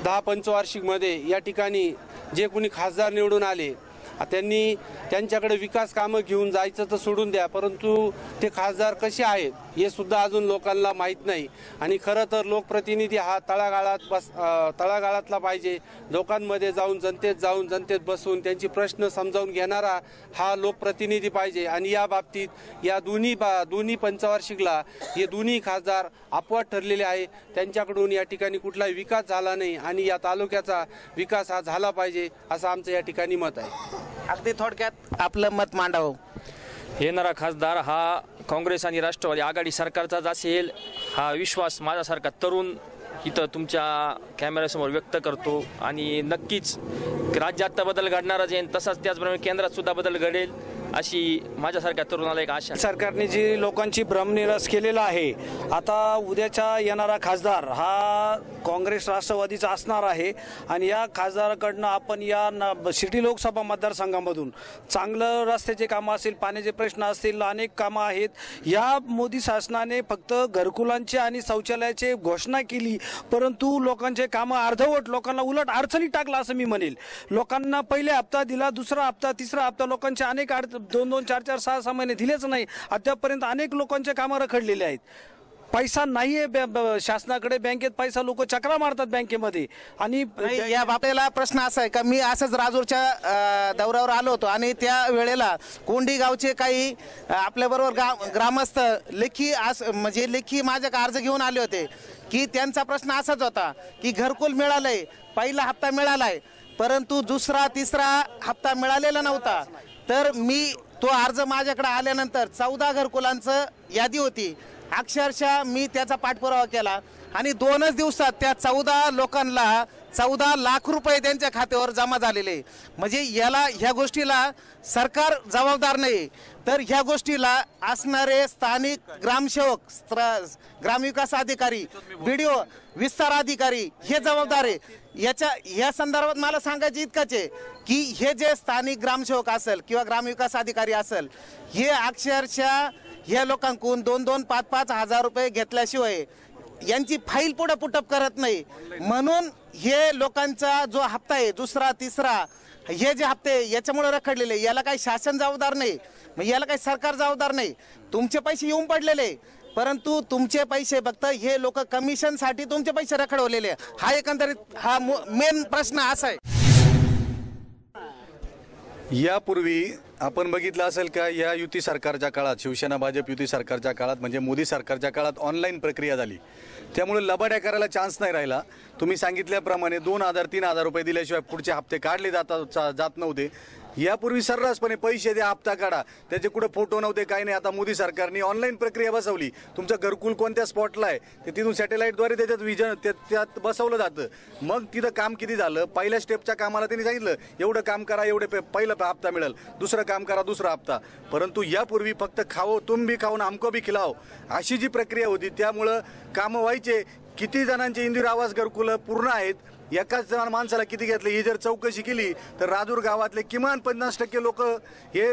[SPEAKER 2] 10 पंचवार्षिकमध्ये या ठिकाणी जे कोणी खासदार निवडून आले त्यांनी त्यांच्याकडे विकास कामं घेऊन जायचं तर सोडून द्या, परंतु ते खासदार कसे आहेत हे सुद्धा अजून लोकांना माहीत नाही. आणि खरं तर लोकप्रतिनिधी हा तळागाळातला पाहिजे. लोकांमध्ये जाऊन जनतेत बसून त्यांची प्रश्न समजावून घेणारा हा लोकप्रतिनिधी पाहिजे. आणि या बाबतीत या दोन्ही पंचवार्षिकला हे दोन्ही खासदार अपवाद ठरलेले आहे. त्यांच्याकडून या ठिकाणी कुठलाही विकास झाला नाही आणि या तालुक्याचा विकास हा झाला पाहिजे असं आमचं या ठिकाणी मत आहे.
[SPEAKER 1] अगदी थोडक्यात आपलं मत मांडावं.
[SPEAKER 12] येणारा खासदार हा काँग्रेस आणि राष्ट्रवादी आघाडी सरकारचाच असेल हा विश्वास माझ्यासारखा तरुण इथं तुमच्या कॅमेऱ्यासमोर व्यक्त करतो. आणि नक्कीच राज्यात बदल घडणारच आहे, तसाच त्याचप्रमाणे केंद्रात सुद्धा बदल घडेल अशी माझ्यासारख्या तरुणाला एक आशा.
[SPEAKER 8] सरकारने जी लोकांची भ्रमनिरास केलेला आहे, आता उद्याचा येणारा खासदार हा काँग्रेस राष्ट्रवादीचा असणार आहे. आणि या खासदाराकडनं आपण या शिर्डी लोकसभा मतदारसंघामधून चांगलं रस्त्याचे कामं असतील, पाण्याचे प्रश्न असतील, अनेक कामं आहेत. या मोदी शासनाने फक्त घरकुलांचे आणि शौचालयाचे घोषणा केली, परंतु लोकांचे कामं अर्धवट, लोकांना उलट अडचणीत टाकला असं मी म्हणेल. लोकांना पहिले हप्ता दिला, दुसरा हप्ता, तिसरा हप्ता, लोकांचे अनेक 2-2, 4-4, 6-6 महिने दिलेच नाही. अद्यापर्यंत अनेक लोकांचे कामं रखडलेले आहेत. पैसा नाहीये शासनाकडे, बँकेत पैसा लोक चक्रा मारतात बँकेमध्ये. आणि
[SPEAKER 1] या बाबतीला प्रश्न असा आहे का, मी असंच राजूरच्या दौऱ्यावर आलो होतो आणि त्या वेळेला कोंडी गावचे काही आपल्याबरोबर ग्रामस्थ लेखी माझ्या अर्ज घेऊन आले होते की त्यांचा प्रश्न असाच होता की घरकुल मिळालंय, पहिला हप्ता मिळालाय परंतु दुसरा तिसरा हप्ता मिळालेला नव्हता. तर मी तो अर्ज माझ्याकडे आल्यानंतर 14 घरकुलांचं यादी होती. अक्षरशः मी त्याचा पाठपुरावा केला आणि 2च दिवसात त्या 14 लोकांना 14 लाख रुपये त्यांच्या खात्यावर जमा झालेले. म्हणजे ह्या गोष्टीला सरकार जबाबदार नाही, तर ह्या गोष्टीला असणारे स्थानिक ग्रामसेवक, ग्रामविकास अधिकारी, BDO, विस्तार अधिकारी हे जबाबदार आहे. या संदर्भात मला सांगायचं इतकंच आहे की हे जे स्थानिक ग्रामसेवक असेल किंवा ग्रामविकास अधिकारी असेल, हे अक्षरशः ह्या लोकांकडून 2-2, 5-5 हजार रुपये घेतल्याशिवाय यांची फाईल पुढे पुटअप करत नाही. म्हणून हे लोकांचा जो हप्ता आहे, दुसरा तिसरा, हे जे हप्ते याच्यामुळे रखडलेले, याला काही शासन जबाबदार नाही, याला काही सरकार जबाबदार नाही. तुमचे पैसे येऊन पडलेले, परंतु तुमचे पैसे फक्त हे लोक कमिशनसाठी तुमचे पैसे रखडवलेले. हा एकंदरीत हा मेन प्रश्न असा आहे.
[SPEAKER 5] यापूर्वी आपण बघितलं असेल का या युती सरकारच्या काळात, शिवसेना भाजप युती सरकारच्या काळात म्हणजे मोदी सरकारच्या काळात ऑनलाईन प्रक्रिया झाली, त्यामुळे लबाड्या करायला चान्स नाही राहिला. तुम्ही सांगितल्याप्रमाणे 2,000 3,000 रुपये दिल्याशिवाय पुढचे हप्ते काढले जात नव्हते. यापूर्वी सर्रासपणे पैसे द्या हप्ता काढा, त्याचे कुठे फोटो नव्हते, काही नाही. आता मोदी सरकारने ऑनलाईन प्रक्रिया बसवली. तुमचं घरकुल कोणत्या स्पॉटला आहे ते तिथून सॅटेलाईटद्वारे त्याच्यात त्यात बसवलं जातं. मग तिथं काम किती झालं, पहिल्या स्टेपच्या कामाला त्यांनी सांगितलं एवढं काम करा, एवढे पहिलं हप्ता मिळेल, दुसरं काम करा, दुसरा हप्ता. परंतु यापूर्वी फक्त खाओ तुम भी खाओ हमको भी खिलाओ अशी जी प्रक्रिया होती, त्यामुळं कामं व्हायचे. किती जणांचे इंदिरा आवास घरकुलं पूर्ण आहेत, एकाच जण माणसाला किती घेतले ही जर चौकशी केली तर राजूर गावातले किमान 50% लोक हे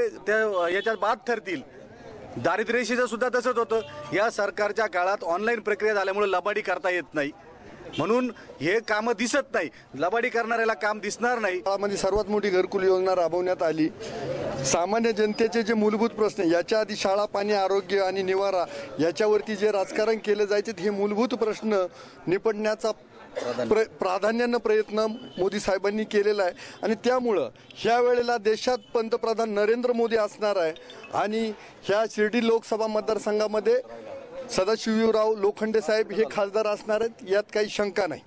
[SPEAKER 5] याच्यात बाद ठरतील. दारिद्र्यरेषेचं सुद्धा तसंच होतं. या सरकारच्या काळात ऑनलाईन प्रक्रिया झाल्यामुळे लबाडी करता येत नाही, म्हणून हे कामं दिसत नाही. लबाडी करणाऱ्याला काम दिसणार नाही.
[SPEAKER 7] काळामध्ये सर्वात मोठी घरकुल योजना राबवण्यात आली. सामान्य जनतेचे जे मूलभूत प्रश्न, याच्या आधी शाळा, पाणी, आरोग्य आणि निवारा याच्यावरती जे राजकारण केले जायचे, हे मूलभूत प्रश्न निपटण्याचा प्राधान्यानं प्रयत्न मोदी साहेबांनी केलेला आहे. आणि त्यामुळं ह्या वेळेला देशात पंतप्रधान नरेंद्र मोदी असणार आहे. आणि ह्या शिर्डी लोकसभा मतदारसंघामध्ये सदाशिवराव लोखंडे साहेब हे खासदार असणार आहेत, यात काही शंका नाही.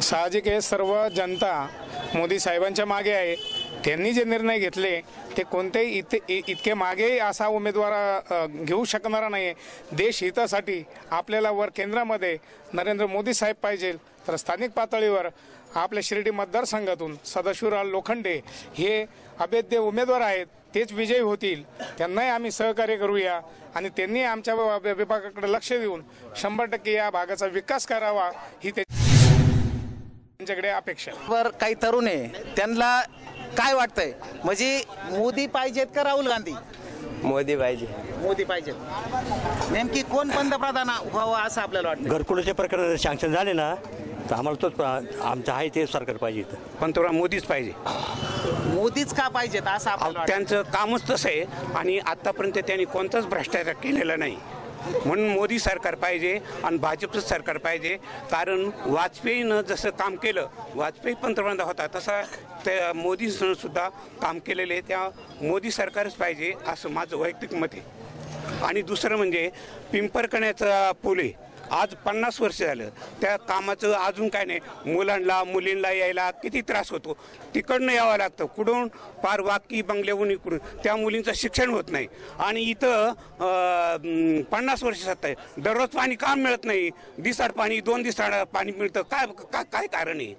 [SPEAKER 3] साहजिक आहे, सर्व जनता मोदी साहेबांच्या मागे आहे. त्यांनी जे निर्णय घेतले ते कोणतेही इतके मागे असा उमेदवार घेऊ शकणारा नाही आहे. देश हितासाठी आपल्याला वर केंद्रामध्ये नरेंद्र मोदी साहेब पाहिजे, तर स्थानिक पातळीवर आपल्या शिर्डी मतदारसंघातून सदाशिवराव लोखंडे हे अभेद्य उमेदवार आहेत, तेच विजयी होतील. त्यांनाही आम्ही सहकार्य करूया आणि त्यांनी आमच्या विभागाकडे लक्ष देऊन 100% या भागाचा विकास करावा ही त्यांच्याकडे अपेक्षा.
[SPEAKER 1] वर काही तरुण आहे, त्यांना काय वाटतंय, म्हणजे मोदी पाहिजेत का राहुल गांधी?
[SPEAKER 17] मोदी पाहिजे.
[SPEAKER 1] मोदी पाहिजेत. नेमकी कोण पंतप्रधान व्हावं असं आपल्याला वाटतं?
[SPEAKER 18] घरकुलाचे प्रकार सँक्शन झाले ना, तर आम्हाला तोच आमचं आहे ते सरकार पाहिजे.
[SPEAKER 19] पंतप्रधान मोदीच पाहिजे.
[SPEAKER 1] मोदीच का पाहिजेत असं आपल्याला वाटतं?
[SPEAKER 19] त्यांचं कामच तसं आहे आणि आतापर्यंत त्यांनी कोणताच भ्रष्टाचार केलेला नाही, म्हणून मोदी सरकार पाहिजे आणि भाजपचं सरकार पाहिजे. कारण वाजपेयीनं जसं काम केलं, वाजपेयी पंतप्रधान होता तसा त्या मोदीनं सुद्धा काम केलेले, त्या मोदी सरकारच पाहिजे असं माझं वैयक्तिक मत आहे. आणि दुसरं म्हणजे पिंपरकण्याचा पूल आहे, आज 50 वर्ष झालं त्या कामाचं अजून काय नाही. मुलींना यायला किती त्रास होतो, तिकडनं यावं लागतं, कुठून पार वाकी बंगल्याहून इकडून, त्या मुलींचं शिक्षण होत नाही. आणि इथं 50 वर्ष सत्ता आहे, दररोज पाणी काम मिळत नाही, दिसाड पाणी 2 दिवसाड पाणी मिळतं. काय कारण आहे?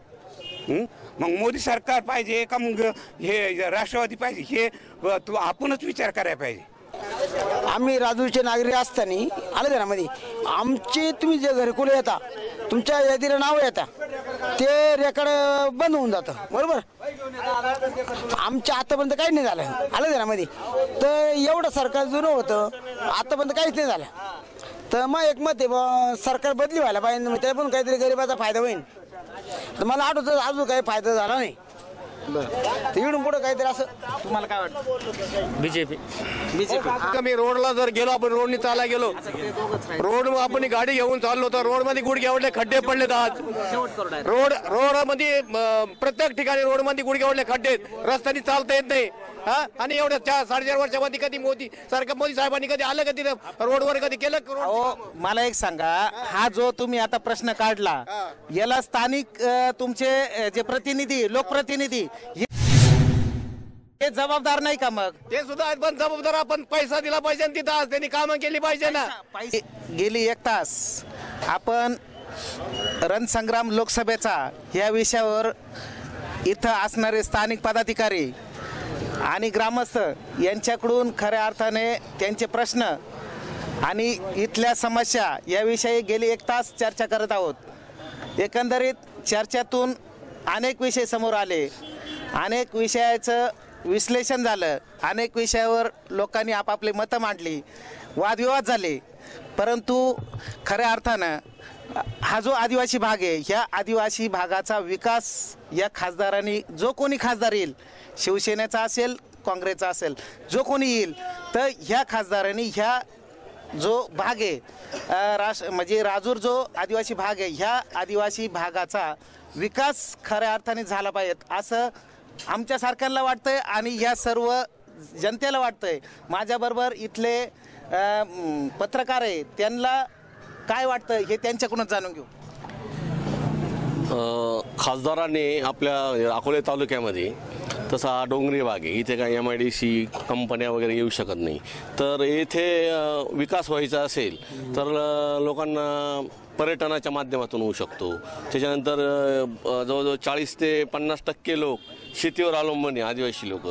[SPEAKER 19] मग मोदी सरकार पाहिजे का मग हे राष्ट्रवादी पाहिजे, हे आपणच विचार करायला पाहिजे.
[SPEAKER 9] आम्ही राजूरचे नागरिक असताना आलं घरामध्ये आमचे तुम्ही जे घरकुल येता, तुमच्या यादीला नाव येतात, ते रेकॉर्ड बंद होऊन जातं. बरोबर, आमच्या आतापर्यंत काही नाही झालं आलं घरामध्ये. तर एवढं सरकार जुनं होतं, आतापर्यंत काहीच नाही झालं. तर मग एक मत आहे, सरकार बदली व्हायला पाहिजे, त्या पण काहीतरी गरिबाचा फायदा होईल. तर मला आठवतं अजून काही फायदा झाला नाही. इकडून पुढे काहीतरी असं तुम्हाला काय वाटतं?
[SPEAKER 17] बीजेपी.
[SPEAKER 20] कमी रोडला जर गेलो आपण, रोडनी चालला गेलो, रोड आपण गाडी घेऊन चाललो तर रोड मध्ये गुडघे ओढले, खड्डे पडलेत. आज रोड मध्ये प्रत्येक ठिकाणी रोड मध्ये गुडघे ओढले, खड्डे, रस्त्याने चालता येत नाही. आणि एवढ्या 4.5 वर्षामध्ये कधी मोदी साहेबांनी कधी आलं का तिथं रोडवर, कधी केलं?
[SPEAKER 1] मला एक सांगा, हा जो तुम्ही आता प्रश्न काढला, याला स्थानिक तुमचे जे प्रतिनिधी, लोकप्रतिनिधी हे जबाबदार नाही का? मग
[SPEAKER 20] ते सुद्धा पण जबाबदार. आपण पैसा दिला पाहिजे आणि तिथं त्यांनी कामं केली पाहिजे ना.
[SPEAKER 1] गेली 1 तास आपण रणसंग्राम लोकसभेचा या विषयावर इथं असणारे स्थानिक पदाधिकारी आणि ग्रामस्थ यांच्याकडून खऱ्या अर्थाने त्यांचे प्रश्न आणि इथल्या समस्या याविषयी गेली 1 तास चर्चा करत आहोत. एकंदरीत चर्चेतून अनेक विषय समोर आले, अनेक विषयाचं विश्लेषण झालं, अनेक विषयावर लोकांनी आपापले मतं मांडली, वादविवाद झाले. परंतु खऱ्या अर्थानं हा जो आदिवासी भाग आहे, ह्या आदिवासी भागाचा विकास या खासदारांनी, जो कोणी खासदार येईल, शिवसेनेचा असेल, काँग्रेसचा असेल, जो कोणी येईल, तर ह्या खासदारांनी ह्या जो भाग आहे म्हणजे राजूर जो आदिवासी भाग आहे, ह्या आदिवासी भागाचा विकास खऱ्या अर्थाने झाला पाहिजे असं आमच्या सारख्यांना वाटतंय आणि या सर्व जनतेला वाटतंय. माझ्याबरोबर इथले पत्रकार आहे, त्यांना काय वाटतं हे त्यांच्याकडून जाणून घेऊ.
[SPEAKER 14] खासदाराने आपल्या अकोले तालुक्यामध्ये तसा हा डोंगरी भाग आहे, इथे काही MIDC कंपन्या वगैरे येऊ शकत नाही. तर येथे विकास व्हायचा असेल तर लोकांना पर्यटनाच्या माध्यमातून होऊ शकतो. त्याच्यानंतर जवळजवळ 40 ते 50% लोक शेतीवर अवलंबून आहे, आदिवासी लोक.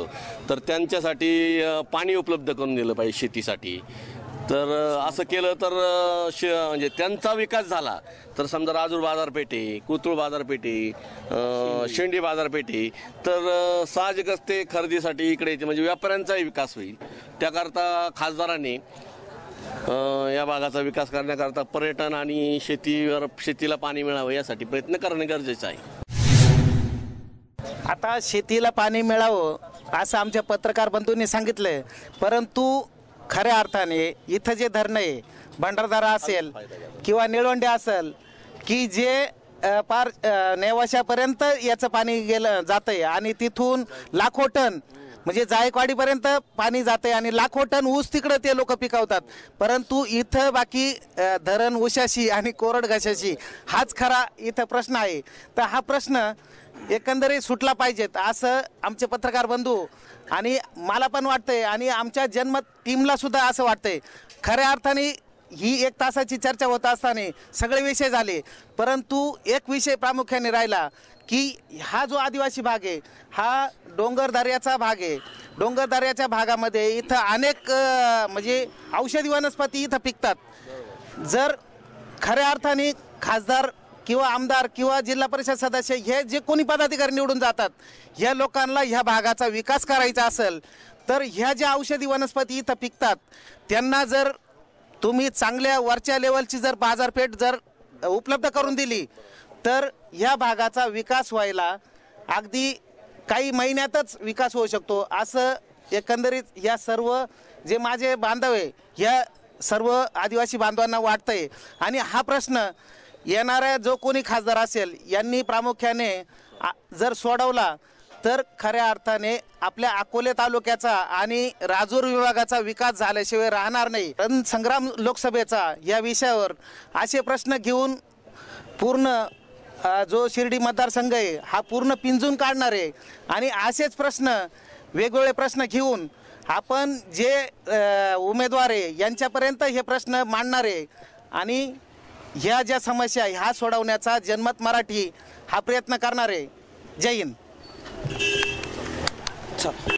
[SPEAKER 14] तर त्यांच्यासाठी पाणी उपलब्ध करून दिलं पाहिजे शेतीसाठी. तर असं केलं तर म्हणजे त्यांचा विकास झाला तर समजा राजूर बाजारपेठे, कुतूळ बाजारपेठे, शेंडी बाजारपेठे, तर साहजिकच ते खरेदीसाठी इकडे येते, म्हणजे व्यापाऱ्यांचाही विकास होईल. त्याकरता खासदारांनी या भागाचा विकास करण्याकरता पर्यटन आणि शेतीला पाणी मिळावं यासाठी प्रयत्न करणे गरजेचं आहे.
[SPEAKER 1] आता शेतीला पाणी मिळावं असं आमच्या पत्रकार बंधूंनी सांगितलंय, परंतु खऱ्या अर्थाने इथं जे धरणं आहे, भंडारदरा असेल किंवा निळवंडे असेल, की जे पार नेवाशापर्यंत याचं पाणी गेलं जातंय आणि तिथून लाखो टन म्हणजे जायकवाडीपर्यंत पाणी जाते आणि लाखो टन ऊस तिकडे ते लोक पिकवतात. परंतु इथं बाकी धरण उशाशी आणि कोरड घाशाशी हाच खरा इथं प्रश्न आहे. तर हा प्रश्न एकंदरीत सुटला पाहिजेत असं आमचे पत्रकार बंधू आणि मला पण वाटतंय आणि आमच्या जनमत टीमला सुद्धा असं वाटतंय. खऱ्या अर्थाने ही 1 तासाची चर्चा होत असताना सगळे विषय झाले, परंतु एक विषय प्रामुख्याने राहिला की हा जो आदिवासी भाग आहे हा डोंगर दऱ्याचा भाग आहे. डोंगर दऱ्याच्या भागामध्ये इथं अनेक म्हणजे औषधी वनस्पती इथं पिकतात. जर खऱ्या अर्थाने खासदार किंवा आमदार किंवा जिल्हा परिषद सदस्य हे जे कोणी पदाधिकारी निवडून जातात, ह्या लोकांना ह्या भागाचा विकास करायचा असेल तर ह्या ज्या औषधी वनस्पती इथं पिकतात त्यांना जर तुम्ही चांगल्या वरच्या लेवलची जर बाजारपेठ जर उपलब्ध करून दिली तर ह्या भागाचा विकास व्हायला अगदी काही महिन्यातच विकास होऊ शकतो असं एकंदरीत या सर्व जे माझे बांधव आहे ह्या सर्व आदिवासी बांधवांना वाटतंय. आणि हा प्रश्न येणाऱ्या जो कोणी खासदार असेल यांनी प्रामुख्याने जर सोडवला तर खऱ्या अर्थाने आपल्या अकोले तालुक्याचा आणि राजूर विभागाचा विकास झाल्याशिवाय राहणार नाही. रणसंग्राम लोकसभेचा या विषयावर असे प्रश्न घेऊन पूर्ण जो शिर्डी मतदारसंघ आहे हा पूर्ण पिंजून काढणार आहे आणि असेच प्रश्न वेगवेगळे प्रश्न घेऊन आपण जे उमेदवार आहे यांच्यापर्यंत हे प्रश्न मांडणार आहे आणि ह्या ज्या समस्या ह्या सोडवण्याचा जनमत मराठी हा प्रयत्न करणार आहे. जय हिंद.